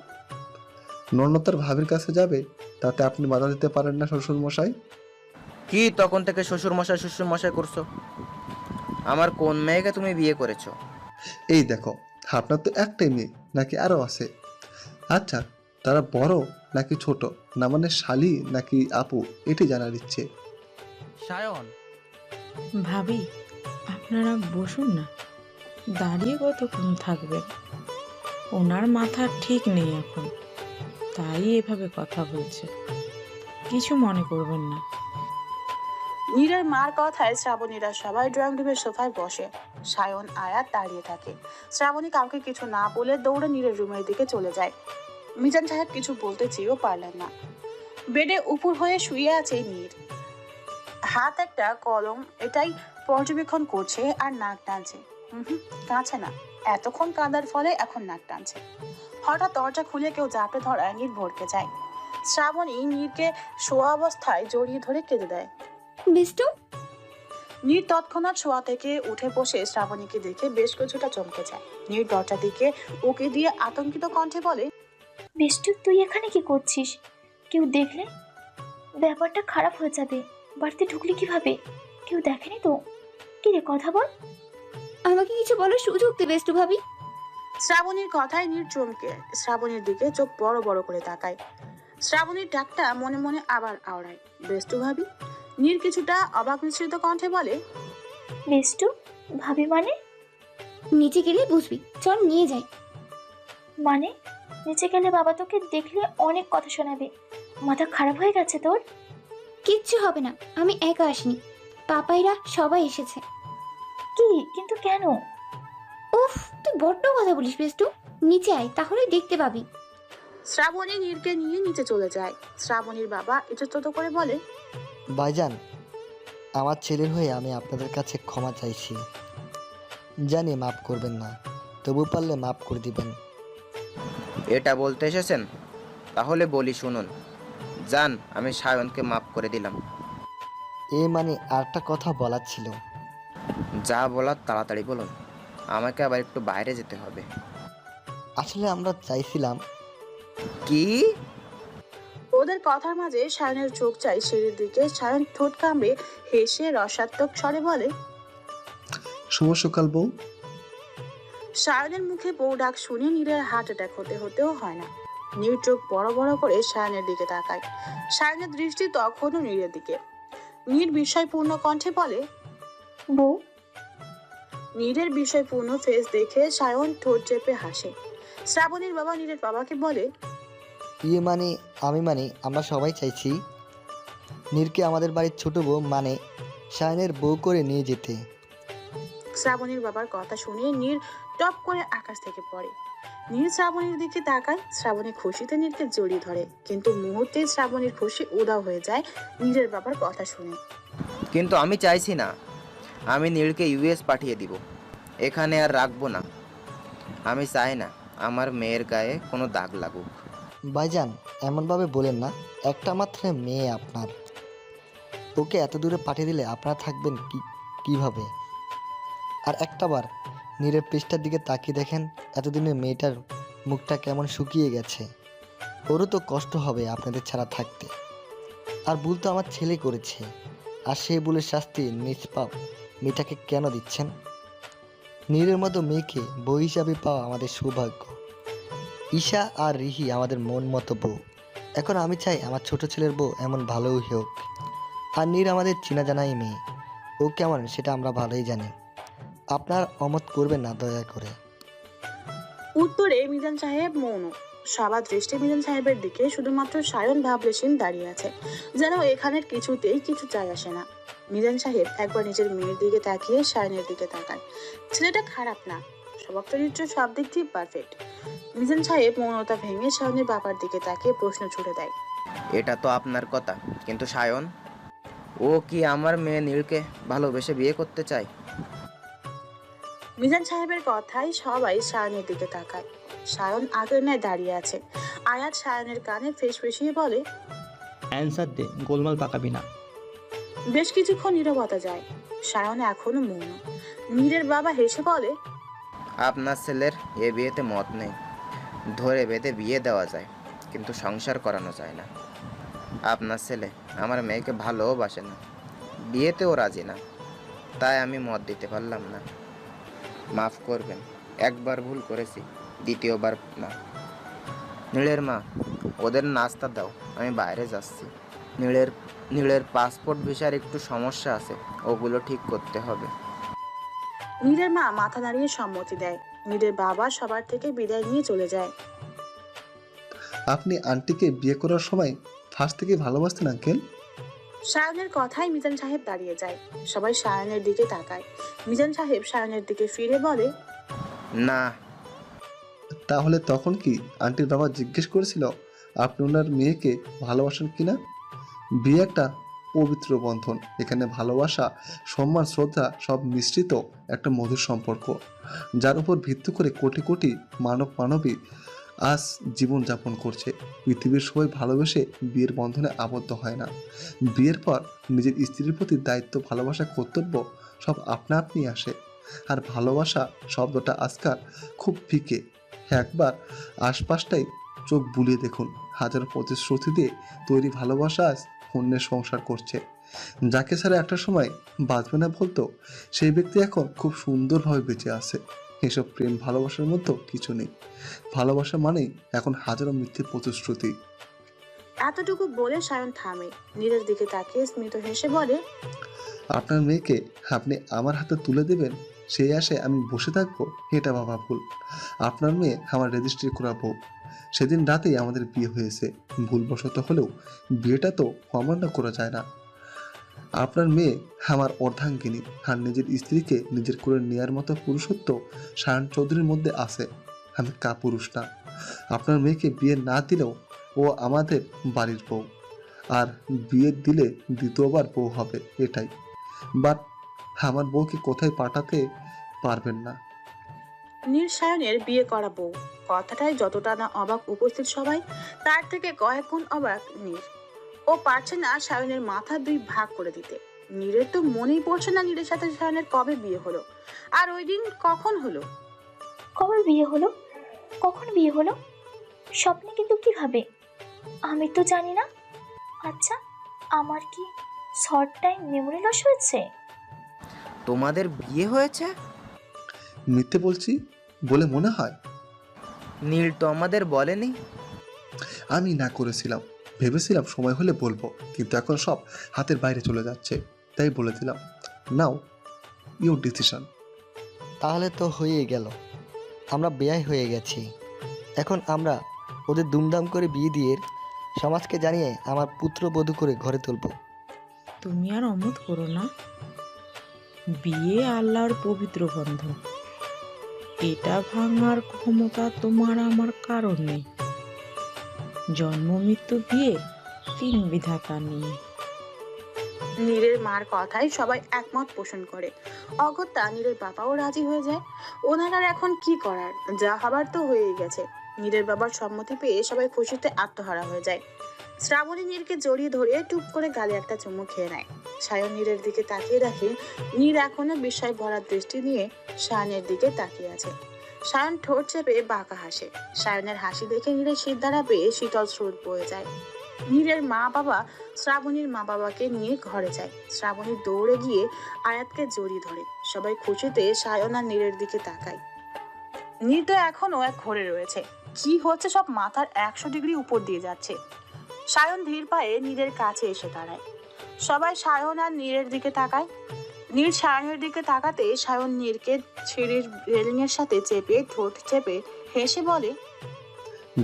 নর্নতার ভাবির কাছে যাবে, তাতে আপনি বাধা দিতে পারেন না শ্বশুর মশাই? কি তখন থেকে শ্বশুর মশাই করছো? আমার কোন মেয়েকে তুমি বিয়ে করেছো? এই দেখো, আপনার তো একটাই মেয়ে নাকি আরো আছে? আচ্ছা, তারা বড় নাকি ছোট, না মানে শালি নাকি আপু, এটি জানার ইচ্ছে। সায়ন, ভাবি, আপনারা বসুন না, দাঁড়িয়ে কতক্ষণ থাকবেন? ওনার মাথা ঠিক নেই এখন, তাই এভাবে কথা বলছে, কিছু মনে করবেন না। নীরের মার কথায় শ্রাবণীরা সবাই ড্রয়িং রুমের সোফায় বসে। সায়ন আয়াত দাঁড়িয়ে থাকে। শ্রাবণী কাউকে কিছু না বলে দৌড়ে নীরের রুমের দিকে চলে যায়। মিজান সাহেব কিছু বলতে চেয়েও পারলেন না। বেডে উপর হয়ে শুয়ে আছে নীর, হাত একটা কলম এটাই পর্যবেক্ষণ করছে আর নাক টানছে। কাঁদছে না, এতক্ষণ কাঁদার ফলে এখন নাক টানছে। হঠাৎ দরজা খুলে কেউ জাপটে ধরায় নীর ভড়কে যায়। শ্রাবণী নীরকে শোয়া অবস্থায় জড়িয়ে ধরে কেঁদে দেয়। বিষ্টু, নীর তৎক্ষণাৎ শোয়া থেকে উঠে বসে শ্রাবণীকে দেখে বেশ কিছুটা চমকে যায়। নীর দরজা দিকে ওকে দিয়ে আতঙ্কিত কণ্ঠে বলে, বেষ্টু তুই এখানে কি করছিস? কেউ দেখলে ব্যাপারটা খারাপ হয়ে যাবে। বাড়িতে ঢুকলি কিভাবে? কেউ দেখেনি তো? কি রে, কথা বল। আমাকে কিছু বলার সুযোগ দে বেষ্টু ভাবি। শ্রাবণীর কথায় নীর চমকে শ্রাবণীর দিকে চোখ বড় বড় করে তাকায়। শ্রাবণীর ডাকটা মনে মনে আবার আওড়ায়, বেষ্টু ভাবি। নীর কিছুটা অবাক মিশ্রিত কণ্ঠে বলে, বেষ্টু ভাবি মানে? নিচে গেলে বুঝবি, চল নিয়ে যাই। মানে নিচে গেলে বাবা তোকে দেখলে অনেক কথা শোনাবে। মাথা খারাপ হয়ে গেছে তোর? কিচ্ছু হবে না, আমি একা আসিনি, পাপাইরা সবাই এসেছে। কি কিন্তু কেন? উফ, তুই বড্ড কথা বলিস বেষ্টু, নিচে আয়, তাহলে দেখতে পাবি। শ্রাবণী নীরকে নিয়ে নিচে চলে যায়। শ্রাবণীর বাবা ইতস্তত করে বলে, ভাইজান, আমার ছেলের হয়ে আমি আপনাদের কাছে ক্ষমা চাইছি। জানি মাফ করবেন না, তবু পারলে মাফ করে দিবেন। এটা বলতে এসেছেন? তাহলে বলি শুনুন। যান, আমি সায়নকে মাফ করে দিলাম। মানে আরেকটা কথা বলার ছিল। যা বলার তাড়াতাড়ি বলুন, আমাকে আবার একটু বাইরে যেতে হবে। আসলে আমরা চাইছিলাম। কি? ওদের কথার মাঝে সায়নের চোখ চাই সিঁড়ির দিকে। সায়ন ঠোঁট কামড়ে হেসে রসাত্মক স্বরে বলে, শুভ সকাল বউ। সায়নের মুখে বউ ডাক শুনে নীরের হার্ট অ্যাটাক হতেও হয় না। নীর চোখ বড় বড় করে সায়নের দিকে তাকায়। সায়নের দৃষ্টি তখনও নীরের দিকে। নীর বিস্ময়পূর্ণ কণ্ঠে বলে, বউ। নীরের বিষয়পূর্ণ ফেস দেখে সায়ন ঠোঁট চেপে হাসে। শ্রাবণীর বাবা নীরের বাবাকে বলে, আমি আমরা সবাই চাইছি নীরকে আমাদের বাড়ির ছোট বউ মানে সায়নের বউ করে নিয়ে যেতে। শ্রাবণীর বাবার কথা শুনে নীর টপ করে আকাশ থেকে পড়ে। নীর শ্রাবণীর দিকে তাকায়। শ্রাবণী খুশিতে নীরকে জড়িয়ে ধরে, কিন্তু মুহূর্তে শ্রাবণীর খুশি উদাও হয়ে যায় নীরের বাবার কথা শুনে। কিন্তু আমি চাইছি না। আমি নীলকে ইউএস পাঠিয়ে দিব, এখানে আর রাখবো না। আমি চাই না আমার মেয়ের গায়ে কোনো দাগ লাগুক। ভাইজান, এমনভাবে বলেন না, একটা মাত্র মেয়ে আপনার। ওকে এত দূরে পাঠিয়ে দিলে আপনারা থাকবেন কিভাবে? আর একটাবার নীরের পৃষ্ঠার দিকে তাকিয়ে দেখেন, এতদিনে মেয়েটার মুখটা কেমন শুকিয়ে গেছে। ওরও তো কষ্ট হবে আপনাদের ছাড়া থাকতে। আর ভুল তো আমার ছেলে করেছে, আর সেই ভুলের শাস্তি নিষ্পাপ মেয়েটাকে কেন দিচ্ছেন? নীরের মতো মেয়েকে বউ হিসাবে পাওয়া আমাদের সৌভাগ্য। ঈশা আর রিহি আমাদের মন মতো বউ। এখন আমি চাই আমার ছোট ছেলের বউ এমন ভালোই হোক। আর নীর আমাদের চেনা জানাই মেয়ে, ও কেমন সেটা আমরা ভালোই জানি। আপনার অমত করবেন না দয়া করে। উত্তরে মিজান সাহেব মৌন। সবার দৃষ্টি মিজান সাহেবের দিকে। শুধুমাত্র সায়ন ভাবলেশীন দাঁড়িয়ে আছে, যেন এখানের কিছুতেই কিছু যায় আসে না। মিজান সাহেব একবার নিজের মেয়ের দিকে তাকিয়ে সায়নের দিকে তাকান। ছেলেটা খারাপ না, স্বভাব চরিত্র সব দিক দিয়ে পারফেক্ট। মিজান সাহেব মৌনতা ভেঙে সায়নের বাবার দিকে তাকিয়ে প্রশ্ন ছুড়ে দেয়, এটা তো আপনার কথা, কিন্তু সায়ন, ও কি আমার মেয়ে নীলকে ভালোবেসে বিয়ে করতে চায়? মিজান সাহেবের কথাই সবাই সায়নের দিকে তাকায়। সায়ন আগের ন্যায় দাঁড়িয়ে আছে। আয়াত সায়নের কানে ফেসফেসিয়ে বলে, অ্যান্সার দে, গোলমাল পাকাবি না। বেশ কিছুক্ষণ নীরবতা যায়। সায়ন এখনো মৌন। নীরের বাবা হেসে বলে, আপনার ছেলের এ বিয়েতে মত নেই। ধরে বেঁধে বিয়ে দেওয়া যায়, কিন্তু সংসার করানো যায় না। আপনার ছেলে আমার মেয়েকে ভালোবাসে না, বিয়েতেও রাজি না, তাই আমি মত দিতে পারলাম না। মাফ করবেন, একবার ভুল করেছি, দ্বিতীয়বার না। নীলের মা, ওদের নাস্তা দাও, আমি বাইরে যাচ্ছি। নীলের পাসপোর্ট ভিসার একটু সমস্যা আছে, ওগুলো ঠিক করতে হবে। নীরের মা মাথা নাড়িয়ে সম্মতি দেয়। নীরের বাবা সবার থেকে বিদায় নিয়ে চলে যায়। আপনি আন্টিকে বিয়ে করার সময় ফার্স্ট থেকে ভালোবাসতেন আঙ্কেল? সায়নের কথায় মিজান সাহেব দাঁড়িয়ে যায়। সবাই সায়নের দিকে তাকায়। মিজান সাহেব সায়নের দিকে ফিরে বলে, না। তাহলে তখন কি আন্টির বাবা জিজ্ঞেস করেছিল আপনি ওনার মেয়েকে ভালোবাসেন কিনা? বিয়ে একটা পবিত্র বন্ধন, এখানে ভালোবাসা, সম্মান, শ্রদ্ধা সব মিশ্রিত একটা মধুর সম্পর্ক, যার উপর ভিত্তি করে কোটি কোটি মানবী আজ জীবনযাপন করছে। পৃথিবীর সবাই ভালোবেসে বিয়ের বন্ধনে আবদ্ধ হয় না। বিয়ের পর নিজের স্ত্রীর প্রতি দায়িত্ব, ভালোবাসা, কর্তব্য সব আপনা আপনি আসে। আর ভালোবাসা শব্দটা আজকাল খুব ফিকে। একবার আশপাশটাই চোখ বুলিয়ে দেখুন, হাজারো প্রতিশ্রুতি দিয়ে তৈরি ভালোবাসা আজ অন্যের সংসার করছে। যাকে ছাড়া একটা সময় বাঁচবে না বলতো, সেই ব্যক্তি এখন খুব সুন্দরভাবে বেঁচে আছে। এসব প্রেম ভালোবাসার মধ্যেও কিছু নেই। ভালোবাসা মানেই এখন হাজারো মিথ্যে প্রতিশ্রুতি। এতটুকু বলে সায়ন থামে, নীরের দিকে তাকিয়ে স্মিত হেসে বলে, আপনার মেয়েকে আপনি আমার হাতে তুলে দেবেন, সেই আশায় আমি বসে থাকবো, এটা ভাবা ভুল। আপনার মেয়ে আমার রেজিস্ট্রি করা বউ। সেদিন রাতেই আমাদের বিয়ে হয়েছে। ভুলবশত হলেও বিয়েটা তো অমান্য করা যায় না। আপনার মেয়ে আমার অর্ধাঙ্গিনী, আর নিজের স্ত্রীকে নিজের করে নেয়ার মতো পুরুষত্ব সায়ন চৌধুরীর মধ্যে আছে। আমি কাপুরুষ না। আপনার মেয়েকে বিয়ে না দিলেও ও আমাদের বাড়ির বউ, আর বিয়ে দিলে দ্বিতীয়বার বউ হবে, এটাই। বাট আমার বউকে কোথায় পাঠাতে পারবেন না। নীর সায়নের বিয়ে করা বউ কথাটাই যতটা না অবাক উপস্থিত সবাই, তার থেকে কয়েক গুণ অবাক নীর। ও পারছে না সায়নের মাথা দুই ভাগ করে দিতে। নীরের তো মনেই পড়ছে না নীরের সাথে সায়নের কবে বিয়ে হলো, আর ওই দিন কখন হলো। কবে বিয়ে হলো? কখন বিয়ে হলো? স্বপ্নে কিন্তু কিভাবে? আমি তো জানি না। আচ্ছা, আমার কি শর্ট টাইম মেমোরি লস হয়েছে? তোমাদের বিয়ে হয়েছে? মিথ্যে বলছি বলে মনে হয়? নীল তো আমাদের বলেনি। আমি না করেছিলাম, ভেবেছিলাম সময় হলে বলবো, কিন্তু এখন সব হাতের বাইরে চলে যাচ্ছে, তাই বলে দিলাম। নাও ইউর ডিসিশন। তাহলে তো হয়েই গেল, আমরা বেয়াই হয়ে গেছি। এখন আমরা ওদের দুমদাম করে বিয়ে দিয়ে সমাজকে জানিয়ে আমার পুত্রবধূ করে ঘরে তুলব। তুমি আর অমত করো না। বিয়ে আল্লাহর পবিত্র বন্ধন, এটা ভাঙার ক্ষমতা তোমার আমার কারণ নেই। জন্ম মৃত্যু বিয়ে তিন বিধাতা নিয়ে। নীরের মার কথায় সবাই একমত পোষণ করে। অগত্যা নীরের বাবাও রাজি হয়ে যায়। ওনার আর এখন কি করার, যা হবার তো হয়েই গেছে। নীরের বাবার সম্মতি পেয়ে সবাই খুশিতে আত্মহারা হয়ে যায়। শ্রাবণী নীরকে জড়িয়ে ধরে টুপ করে গালে একটা চুমু খেয়ে নেয়। সায়ন নীরের দিকে তাকিয়ে দেখে নীর এখনো বিস্ময় ভরা দৃষ্টি নিয়ে সায়নের দিকে তাকিয়ে আছে। সায়ন ঠোঁট চেপে বাঁকা হাসে। সায়নের হাসি দেখে নীরের শীত দ্বারা পেয়ে শীতল স্রোত বয়ে যায়। নীরের মা বাবা শ্রাবণীর মা বাবাকে নিয়ে ঘরে যায়। শ্রাবণী দৌড়ে গিয়ে আয়াতকে জড়িয়ে ধরে। সবাই খুশিতে সায়ন আর নীরের দিকে তাকায়। নীর তো এখনো এক ঘরে রয়েছে। কি হচ্ছে সব মাথার 100 ডিগ্রি উপর দিয়ে যাচ্ছে। সায়ন ধীর পায়ে নীরের কাছে এসে দাঁড়ায়। সবাই সায়ন আর নীরের দিকে তাকায়। নীর সায়নের দিকে তাকাতে সায়ন নীরকে সিঁড়ির রেলিং এর সাথে চেপে ঠোঁট চেপে হেসে বলে,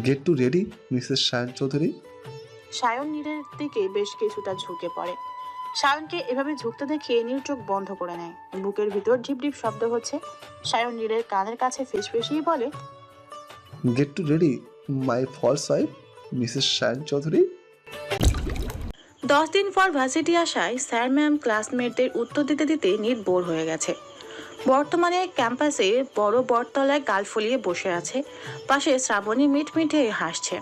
get to ready Mrs Sayan Chowdhury. Sayan নীরের দিকে বেশ কিছুটা ঝুঁকে পড়ে। সায়নকে এভাবে ঝুঁকতে দেখে নীর চোখ বন্ধ করে নেয়। বুকের ভিতর ঢিপঢিপ শব্দ হচ্ছে। সায়ন নীরের কানের কাছে ফিসফিসিয়ে বলে, get to ready my false wife Mrs Sayan Chowdhury. 10 দিন পর ভার্সিটি আসায় স্যার ম্যাম ক্লাসমেটদের উত্তর দিতে দিতে নীর বোর হয়ে গেছে। বর্তমানে ক্যাম্পাসে বড় বটতলায় গাল ফুলিয়ে বসে আছে। পাশে শ্রাবণী মিটমিটে হাসছে।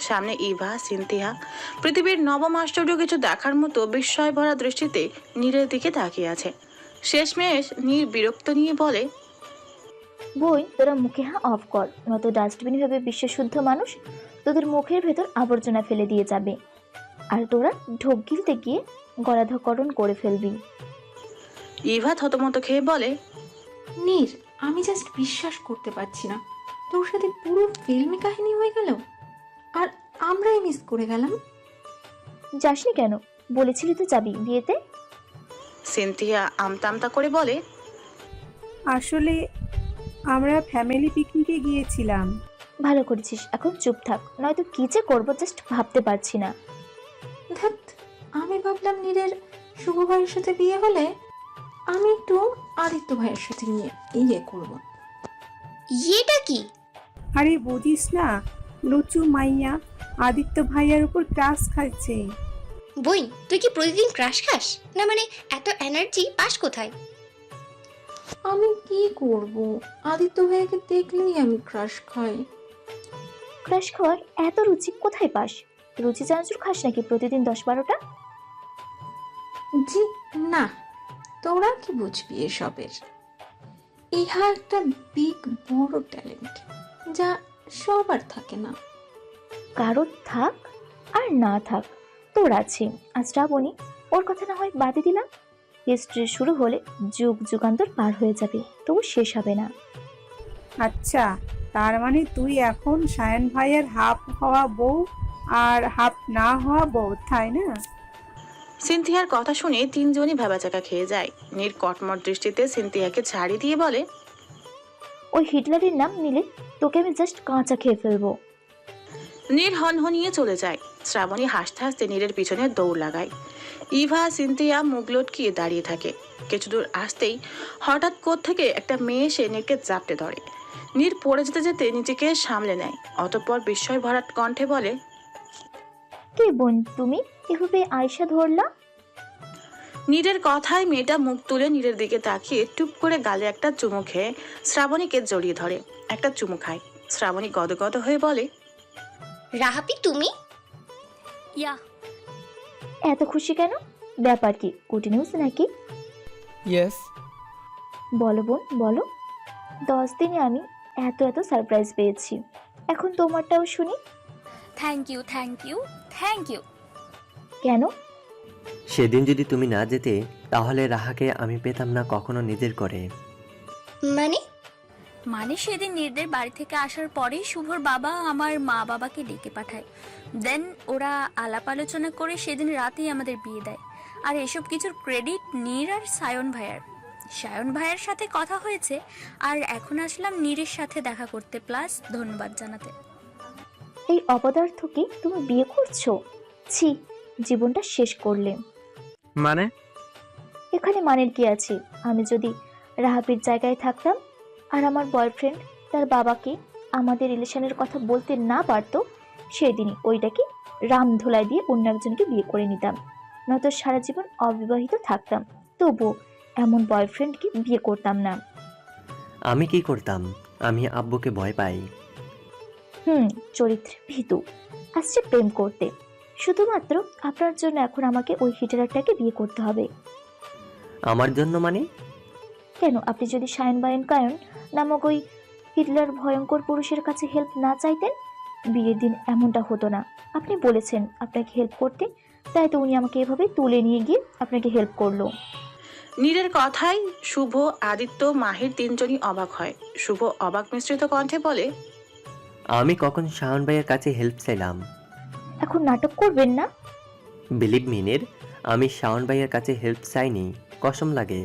সামনে ইভা, সিনথিয়া। পৃথিবীর নবম আশ্চর্য কিছু দেখার মতো বিস্ময় ভরা দৃষ্টিতে নীরের দিকে তাকিয়ে আছে। শেষমেশ নীর বিরক্ত নিয়ে বলে, বই তোরা মুখে অফ কর, নয়তো ডাস্টবিন ভেবে বিশ্বশুদ্ধ মানুষ তোদের মুখের ভেতর আবর্জনা ফেলে দিয়ে যাবে, আর তোরা ঢোক গিলতে গিয়ে গলাধকরণ করে ফেলবি। ইভা থতমত খেয়ে বলে, নীর, আমি জাস্ট বিশ্বাস করতে পারছি না তোর সাথে পুরো ফিল্মি কাহিনী হয়ে গেল, আর আমরাই মিস করে গেলাম। যাসনি কেন? বলেছিলি তো যাবি বিয়েতে। সিনথিয়া আমতা করে বলে, আসলে আমরা ফ্যামিলি পিকনিকে গিয়েছিলাম। ভালো করেছিস, এখন চুপ থাক, নয়তো কি যে করবো জাস্ট ভাবতে পারছি না। ধ্যাৎ, আমি ভাবলাম নীরের শুভ ভাইয়ের সাথে বিয়ে হলে আমি একটু আদিত্য ভাইয়ের সাথে নিয়ে ইয়ে করব। এটা কি? আরে বুঝিস না, লুচু মাইয়া আদিত্য ভাইয়ার উপর ক্রাশ খাচ্ছে। বই, তুই কি প্রতিদিন ক্রাশ খাস? না মানে এত এনার্জি পাস কোথায়? আমি কি করব, আদিত্য ভাইয়াকে দেখলেই আমি ক্রাশ খাই। ক্রাশ খাওয়ার এত রুচি কোথায় পাস? রুচি চানাচুর খাস নাকি প্রতিদিন 10-12টা? জি না, তোরা কি বুঝবি এসবের? ইহা একটা বিগ বড় ট্যালেন্ট, যা সবার থাকে না। কারোর থাক আর না থাক, তোর আছে। আর শ্রাবণী, ওর কথা না হয় বাদই দিলাম। হিস্ট্রি শুরু হলে যুগ যুগান্তর পার হয়ে যাবে, তবু শেষ হবে না। আচ্ছা, তার মানে তুই এখন সায়ন ভাইয়ের হাফ হওয়া বউ আর হাফ না হওয়া বউ, তাই না? সিনথিয়ার কথা শুনে তিনজনই ভেবাচাকা খেয়ে যায়। নীর কটমট দৃষ্টিতে সিনথিয়াকে ছাড়ি দিয়ে বলে, ওই হিটলারের নাম নিলে তোকে আমি জাস্ট কাঁচা খেয়ে ফেলবো। নীর হনহনিয়ে চলে যায়। শ্রাবণী হাসতে হাসতে নীরের পিছনে দৌড় লাগায়। ইভা সিনথিয়া মুখ লটকিয়ে দাঁড়িয়ে থাকে। কিছু দূর আসতেই হঠাৎ কোত্থেকে একটা মেয়ে এসে নীরকে জাপটে ধরে। নীর পড়ে যেতে যেতে নিজেকে সামলে নেয়, অতঃপর বিস্ময় ভরা কণ্ঠে বলে, কে বোন তুমি, এভাবে আয়সা ধরলা? নীরের কথায় মেয়েটা মুখ তুলে নীরের দিকে তাকিয়ে টুপ করে গালে একটা চুমু খেয়ে শ্রাবণীকে জড়িয়ে ধরে। একটা চুমু খায়। শ্রাবণী গদগদ হয়ে বলে, রাহাপি তুমি? ইয়া। এত খুশি কেন? ব্যাপার কি, গুড নিউজ নাকি? ইয়েস। বলো বোন বলো। 10 দিনে আমি এত এত সারপ্রাইজ পেয়েছি, এখন তোমারটাও শুনি। Thank you thank you thank you. কেন? সেদিন যদি তুমি না যেতে তাহলে রাহাকে আমি পেতাম না কখনো নিজের করে। মানে সেদিন নীরদের বাড়ি থেকে আসার পরেই শুভর বাবা আমার মা বাবাকে ডেকে পাঠায়। দেন ওরা আলাপ আলোচনা করে সেদিন রাতেই আমাদের বিয়ে দেয়। আর এসব কিছুর ক্রেডিট নীর আর সায়ন ভাইয়ার। সায়ন ভাইয়ার সাথে কথা হয়েছে, আর এখন আসলাম নীরের সাথে দেখা করতে, প্লাস ধন্যবাদ জানাতে। এই অপদার্থকে তুমি বিয়ে করছো? ছি, জীবনটা শেষ করলে। মানে? এখানে মানের কি আছে? আমি যদি রাহাপির জায়গায় থাকতাম আর আমার বয়ফ্রেন্ড তার বাবাকে আমাদের রিলেশনের কথা বলতে না পারতো, সেদিনই ওইটাকে রামধোলাই দিয়ে অন্য একজনকে বিয়ে করে নিতাম, নয়তো সারা জীবন অবিবাহিত থাকতাম। তবুও এমন বয়ফ্রেন্ডকে বিয়ে করতাম না। আমি কি করতাম? আমি আব্বুকে ভয় পাই। চরিত্রে ভীতু, আসছে প্রেম করতে। শুধুমাত্র আপনার জন্য এখন আমাকে ওই হিটলারটাকে বিয়ে করতে হবে। আমার জন্য মানে? কেন, আপনি যদি সায়ন বায়ন কায়ন নামক ওই হিটলার ভয়ঙ্কর পুরুষের কাছে হেল্প না চাইতেন, বিয়ের দিন এমনটা হতো না। আপনি বলেছেন আপনাকে হেল্প করতে, তাই তো উনি আমাকে এভাবে তুলে নিয়ে গিয়ে আপনাকে হেল্প করলো। নীরের কথায় শুভ, আদিত্য, মাহির তিনজনই অবাক হয়। শুভ অবাক মিশ্রিত কণ্ঠে বলে, আমি কখন শাওন ভাইয়ের কাছে হেল্প চাইলাম? এখন নাটক করবেন না। বিলিভ মিনের, আমি শাওন ভাইয়ের কাছে হেল্প চাইনি, কসম লাগে।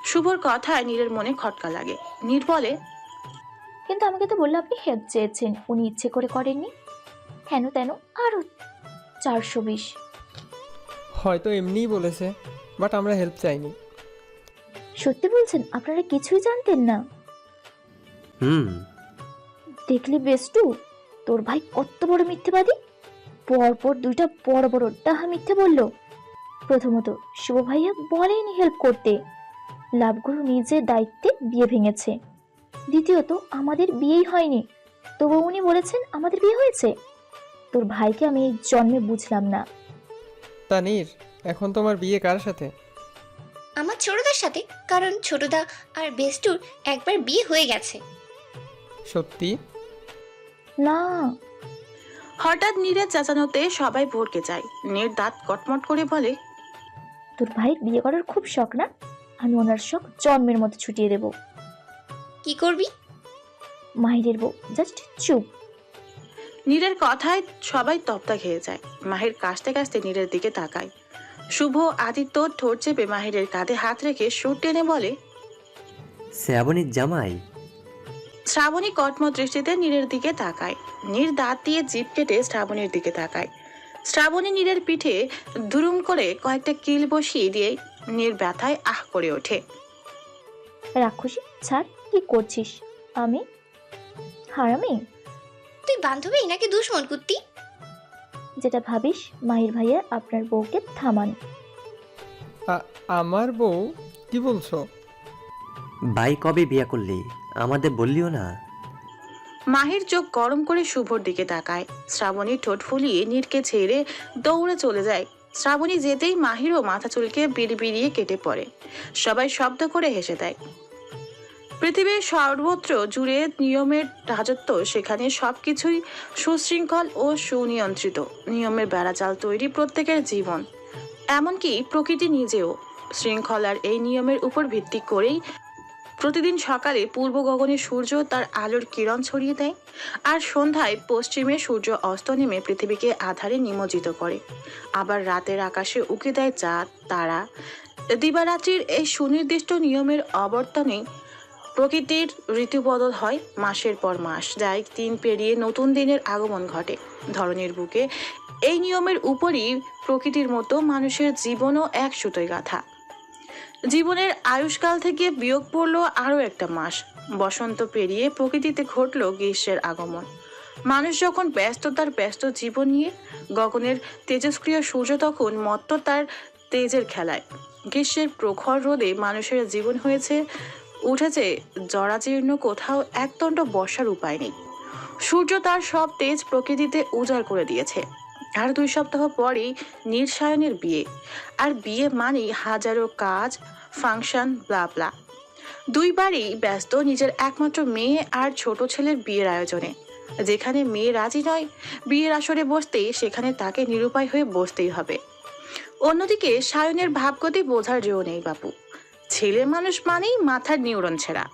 শুভর কথায় নীরের মনে খটকা লাগে। নীর বলে, কিন্তু আমাকে তো বললো আপনি হেল্প চেয়েছেন, উনি ইচ্ছে করে করেননি। হেন তেন আরো 420। হয়তো এমনিই বলেছে, বাট আমরা হেল্প চাইনি। সত্যি বলছেন? আপনারা কিছুই জানতেন না? দেখলি বেস্টু, তোর ভাই কত বড় মিথ্যেবাদী। পরপর 2টা বড় বড় ডাহা মিথ্যে বলল। প্রথমত, শুভ ভাইয়া বলেনি হেল্প করতে, লাভগুরু নিজের দায়িত্বে বিয়ে ভেঙেছে। দ্বিতীয়ত, আমাদের বিয়েই হয়নি, তবু উনি বলেছেন আমাদের বিয়ে হয়েছে। তোর ভাইকে আমি এই জন্মে বুঝলাম না। তানির, এখন তোমার বিয়ে কার সাথে? আমার ছোটদার সাথে, কারণ ছোটদা আর বেস্টুর একবার বিয়ে হয়ে গেছে। সত্যি? না। হঠাৎ নীরের চেঁচানোতে সবাই ভড়কে যায়। নীর দাঁত কটমট করে বলে, তোর ভাইয়ের বিয়ে করার খুব শখ না? আমি ওনার শখ জন্মের মতো ছুটিয়ে দেব। কি করবি? মাহিরের বউ, জাস্ট চুপ। নীরের কথায় সবাই তপ্তা খেয়ে যায়। মাহির কাশতে কাশতে নীরের দিকে তাকায়। শুভ, আদিত্য ঠোঁট চেপে মাহিরের কাঁধে হাত রেখে সুর টেনে বলে, শ্রাবণীর জামাই। শ্রাবণী কটমট দৃষ্টিতে নীরের দিকে তাকায়। নীর দাঁত দিয়ে জিভ কেটে শ্রাবণীর দিকে তাকায়। শ্রাবণী নীরের পিঠে দুরুম করে কয়েকটা কিল বসিয়ে দিয়ে নীর ব্যথায় আহ করে ওঠে। রাক্ষসী, ছাড়, কি করছিস? আমি হারামি? তুই বান্ধবী নাকি দুশমন কুত্তি? যেটা ভাবিস। মাহির ভাইয়া আপনার বউকে থামান। আমার বউ? কি বলছো? ভাই কবে বিয়ে করলি? আমাদের বললিও না। মাহির চোখ গরম করে শুভর দিকে তাকায়। শ্রাবণী ঠোঁট ফুলিয়ে নীরকে ছেড়ে দৌড়ে চলে যায়। শ্রাবণী যেতেই মাহিরও মাথা চুলকে বিড়বিড়িয়ে কেটে পড়ে। সবাই শব্দ করে হেসে দেয়। পৃথিবীর সর্বত্র জুড়ে নিয়মের রাজত্ব, সেখানে সবকিছুই সুশৃঙ্খল ও সুনিয়ন্ত্রিত। নিয়মের বেড়াজাল তৈরি প্রত্যেকের জীবন, এমনকি প্রকৃতি নিজেও। শৃঙ্খলার এই নিয়মের উপর ভিত্তি করেই প্রতিদিন সকালে পূর্ব গগনে সূর্য তার আলোর কিরণ ছড়িয়ে দেয়, আর সন্ধ্যায় পশ্চিমে সূর্য অস্ত নেমে পৃথিবীকে আধারে নিমজ্জিত করে। আবার রাতের আকাশে উঁকি দেয় চাঁদ তারা। দিবারাত্রির এই সুনির্দিষ্ট নিয়মের অবর্তনে প্রকৃতির ঋতুবদল হয়। মাসের পর মাস যায়, দিন পেরিয়ে নতুন দিনের আগমন ঘটে ধরনীর বুকে। এই নিয়মের উপরই প্রকৃতির মতো মানুষের জীবনও এক সুতোয় গাঁথা। জীবনের আয়ুষ্কাল থেকে বিয়োগ পড়লো আরও একটা মাস। বসন্ত পেরিয়ে প্রকৃতিতে ঘটল গ্রীষ্মের আগমন। মানুষ যখন ব্যস্ত জীবন নিয়ে, গগনের তেজস্ক্রিয় সূর্য তখন মত্ত তার তেজের খেলায়। গ্রীষ্মের প্রখর রোদে মানুষের জীবন উঠেছে জরাজীর্ণ, কোথাও একদণ্ড বর্ষার উপায় নেই। সূর্য তার সব তেজ প্রকৃতিতে উজাড় করে দিয়েছে। আর 2 সপ্তাহ পরেই নির্সায়নের বিয়ে। আর বিয়ে মানেই হাজারো কাজ, ফাংশন, ব্লা ব্লা। 2 বারই ব্যস্ত নিজের একমাত্র মেয়ে আর ছোট ছেলের বিয়ের আয়োজনে। যেখানে মেয়ে রাজি নয় বিয়ের আসরে বসতে, সেখানে তাকে নিরুপায় হয়ে বসতেই হবে। অন্যদিকে সায়নের ভাবগতি বোঝার জো নেই বাপু। ছেলে মানুষ মানেই মাথার নিউরন ছেঁড়া।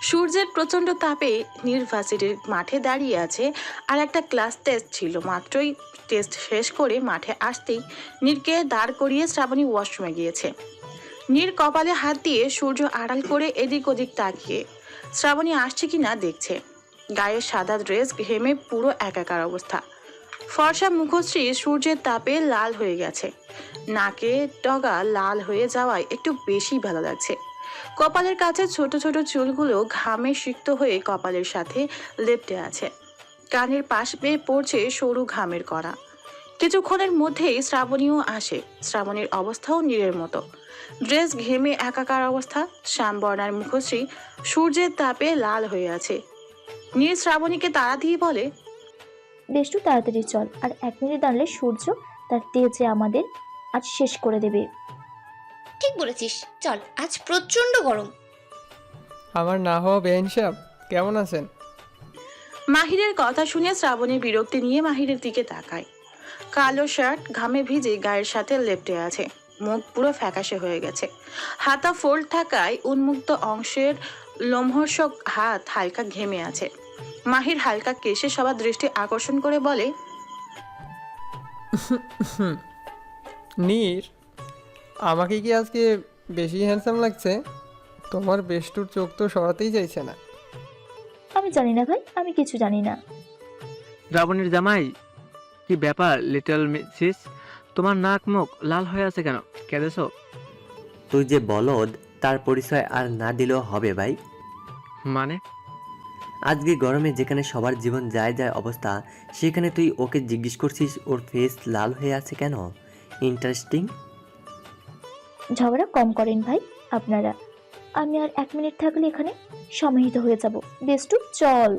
সূর্যের প্রচণ্ড তাপে ইউনিভার্সিটির মাঠে দাঁড়িয়ে আছে, আর একটা ক্লাস টেস্ট ছিল। মাত্রই টেস্ট শেষ করে মাঠে আসতেই নীরকে দাঁড় করিয়ে শ্রাবণী ওয়াশরুমে গিয়েছে। নীর কপালে হাত দিয়ে সূর্য আড়াল করে এদিক ওদিক তাকিয়ে শ্রাবণী আসছে কিনা দেখছে। গায়ে সাদা ড্রেস, ঘেমে পুরো একাকার অবস্থা। ফর্সা মুখশ্রী সূর্যের তাপে লাল হয়ে গেছে। নাকে ডগা লাল হয়ে যাওয়ায় একটু বেশি ভালো লাগছে। কপালের কাছে ছোট ছোট চুলগুলো ঘামে সিক্ত হয়ে কপালের সাথে লেপ্টে আছে। কানের পাশ বেয়ে পড়ছে সরু ঘামের কণা। কিছুক্ষণের মধ্যেই শ্রাবণীও আসে। শ্রাবণীর অবস্থাও নীরের মতো, ড্রেস ঘেমে একাকার অবস্থা। শ্যামবর্ণার মুখশ্রী সূর্যের তাপে লাল হয়ে আছে। নীর শ্রাবণীকে তাড়া দিয়ে বলে, বেশ তাড়াতাড়ি চল, আর 1 মিনিট দাঁড়ালে সূর্য তার তেজে আমাদের আজ শেষ করে দেবে। ঠিক বলেছিস, চল, আজ প্রচন্ড গরম। আমার না হওয়া বেআইন সাহেব কেমন আছেন? মাহিরের কথা শুনে শ্রাবণী বিরক্তি নিয়ে মাহিরের দিকে তাকায়। কালো শার্ট ঘামে ভিজে গায়ের সাথে লেপ্টে আছে। মুখ পুরো ফ্যাকাশে হয়ে গেছে। হাতা ফোল্ড থাকায় উন্মুক্ত অংশের লোমহর্ষক হাত হালকা ঘেমে আছে। মাহির হালকা কেশে সবার দৃষ্টি আকর্ষণ করে বলে, নীর, আমাকে কি আজকে বেশি হ্যান্ডসাম লাগছে? তোমার বেষ্টুর চোখ তো সরাতেই চাইছে না। আমি জানি না ভাই, আমি কিছু জানি না। শ্রাবণীর জামাই, কি ব্যাপার লিটল মিসিস? তোমার নাক মুখ লাল হয়ে আছে কেন? কেঁদেছো? তুই যে বলদ, তার পরিচয় আর না দিলেও হবে ভাই। মানে? আজকে গরমে যেখানে সবার জীবন যায় যায় অবস্থা, সেখানে তুই ওকে জিজ্ঞেস করছিস ওর ফেস লাল হয়ে আছে কেন? ইন্টারেস্টিং। ঝগড়া কম করেন ভাই আপনারা। আমি আর 1 মিনিট থাকলে এখানে সমাহিত হয়ে যাব। বেষ্টু চল।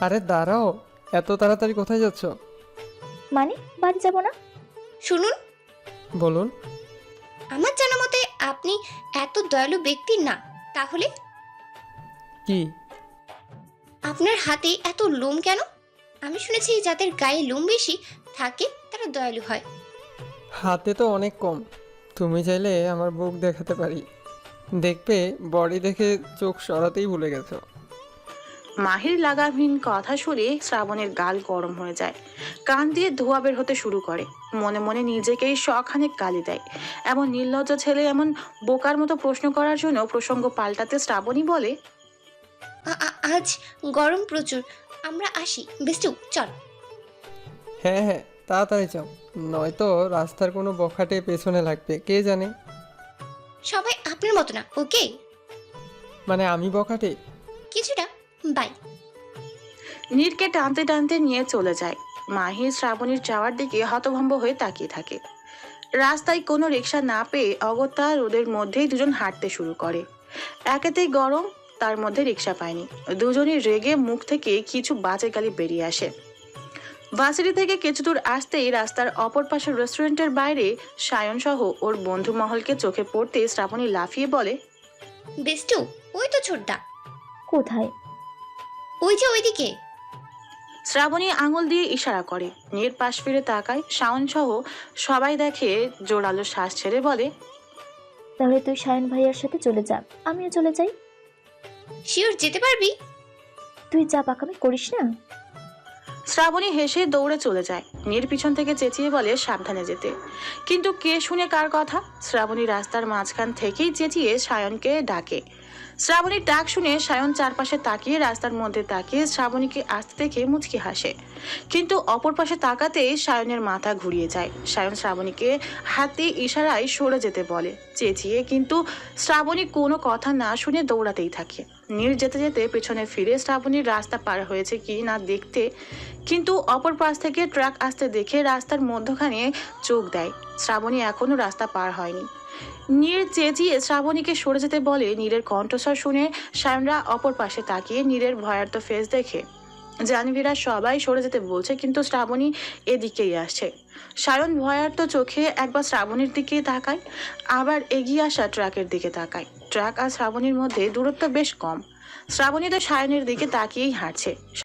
আরে দাঁড়াও, এত তাড়াতাড়ি কোথায় যাচ্ছ? মানে বাড়ি যাব না? শুনুন, বলুন। আমার জানা মতে আপনি এত দয়ালু ব্যক্তি না। তাহলে কি? আপনার হাতে এত লোম কেন? আমি শুনেছি যাদের গায়ে লোম বেশি থাকে তারা দয়ালু হয়। হাতে তো অনেক কম। তুমি চাইলে আমার বুক দেখাতে পারি, দেখবে বডি দেখে চোখ সরাতেই ভুলে গেছো। মাহির লাগামহীন কথা শুনে শ্রাবণের গাল গরম হয়ে যায়। কান দিয়ে ধোঁয়া বের হতে শুরু করে। মনে মনে নিজেকেই শখানেক গালি দেয়। এমন নির্লজ্জ ছেলে এমন বোকার মতো প্রশ্ন করার জন্য প্রসঙ্গ পাল্টাতে শ্রাবণী বলে, আজ গরম প্রচুর, আমরা আসি। বেষ্টু চল। হ্যাঁ হ্যাঁ, তাড়াতাড়ি যাও, নয়তো রাস্তার কোনো বখাটে পেছনে লাগবে, কে জানে। সবাই আপনার মতো না, ওকে? মানে আমি বখাটে? কিছুটা। বাই। নীরকে টানতে টানতে নিয়ে চলে যায়। মাহির শ্রাবণীর যাওয়ার দিকে হতভম্ব হয়ে তাকিয়ে থাকে। রাস্তায় কোনো রিক্সা না পেয়ে অগত্যা রোদের মধ্যেই দুজন হাঁটতে শুরু করে। একেতেই গরম, তার মধ্যে রিক্সা পায়নি। দুজনই রেগে মুখ থেকে কিছু বাজে গালি বেরিয়ে আসে। ভার্সিটি থেকে কিছু দূর আসতেই রাস্তার অপর পাশের রেস্টুরেন্টের বাইরে সায়ন সহ ওর বন্ধু মহলকে চোখে পড়তে শ্রাবণী লাফিয়ে বলে, বেস্টু, ওই তো ছোটদা। কোথায়? ওই যে ওইদিকে। শ্রাবণী আঙুল দিয়ে ইশারা করে। নীর পাশ ফিরে তাকায়। শাওন সহ সবাই দেখে, জোরালো শ্বাস ছেড়ে বলে, তাহলে তুই সায়ন ভাইয়ার সাথে চলে যা, আমিও চলে যাই। শিওর যেতে পারবি? তুই যা পাকামি করিস না। শ্রাবণী হেসে দৌড়ে চলে যায়। নীর পিছন থেকে চেঁচিয়ে বলে সাবধানে যেতে। কিন্তু কে শুনে কার কথা? শ্রাবণী রাস্তার মাঝখান থেকেই চেঁচিয়ে সায়নকে ডাকে। শ্রাবণীর ডাক শুনে সায়ন চারপাশে তাকিয়ে রাস্তার মধ্যে তাকিয়ে শ্রাবণীকে আসতে দেখে মুচকি হাসে। কিন্তু অপর পাশে তাকাতেই সায়নের মাথা ঘুরিয়ে যায়। সায়ন শ্রাবণীকে হাতে ইশারায় সরে যেতে বলে চেঁচিয়ে, কিন্তু শ্রাবণী কোনো কথা না শুনে দৌড়াতেই থাকে। নীর যেতে যেতে পেছনে ফিরে শ্রাবণীর রাস্তা পার হয়েছে কি না দেখতে, কিন্তু অপর পাশ থেকে ট্রাক আসতে দেখে রাস্তার মধ্যখানে চোখ দেয়। শ্রাবণী এখনো রাস্তা পার হয়নি। নীর চেঁচিয়ে শ্রাবণীকে সরে যেতে বলে। নীরের কণ্ঠস্বর শুনে সায়নরা অপর পাশে তাকিয়ে নীরের ভয়ার্ত ফেস দেখে জাহ্নবীরা সবাই সরে যেতে বলছে, কিন্তু শ্রাবণী এদিকেই আসছে। সায়ন ভয়ার্ত চোখে একবার শ্রাবণীর দিকে তাকায়, আবার এগিয়ে আসা ট্রাকের দিকে তাকায়। ট্রাক আর শ্রাবণীর মধ্যে দূরত্ব বেশ কম। শ্রাবণী তো সায়নের দিকে তাকিয়েই হাঁটছে।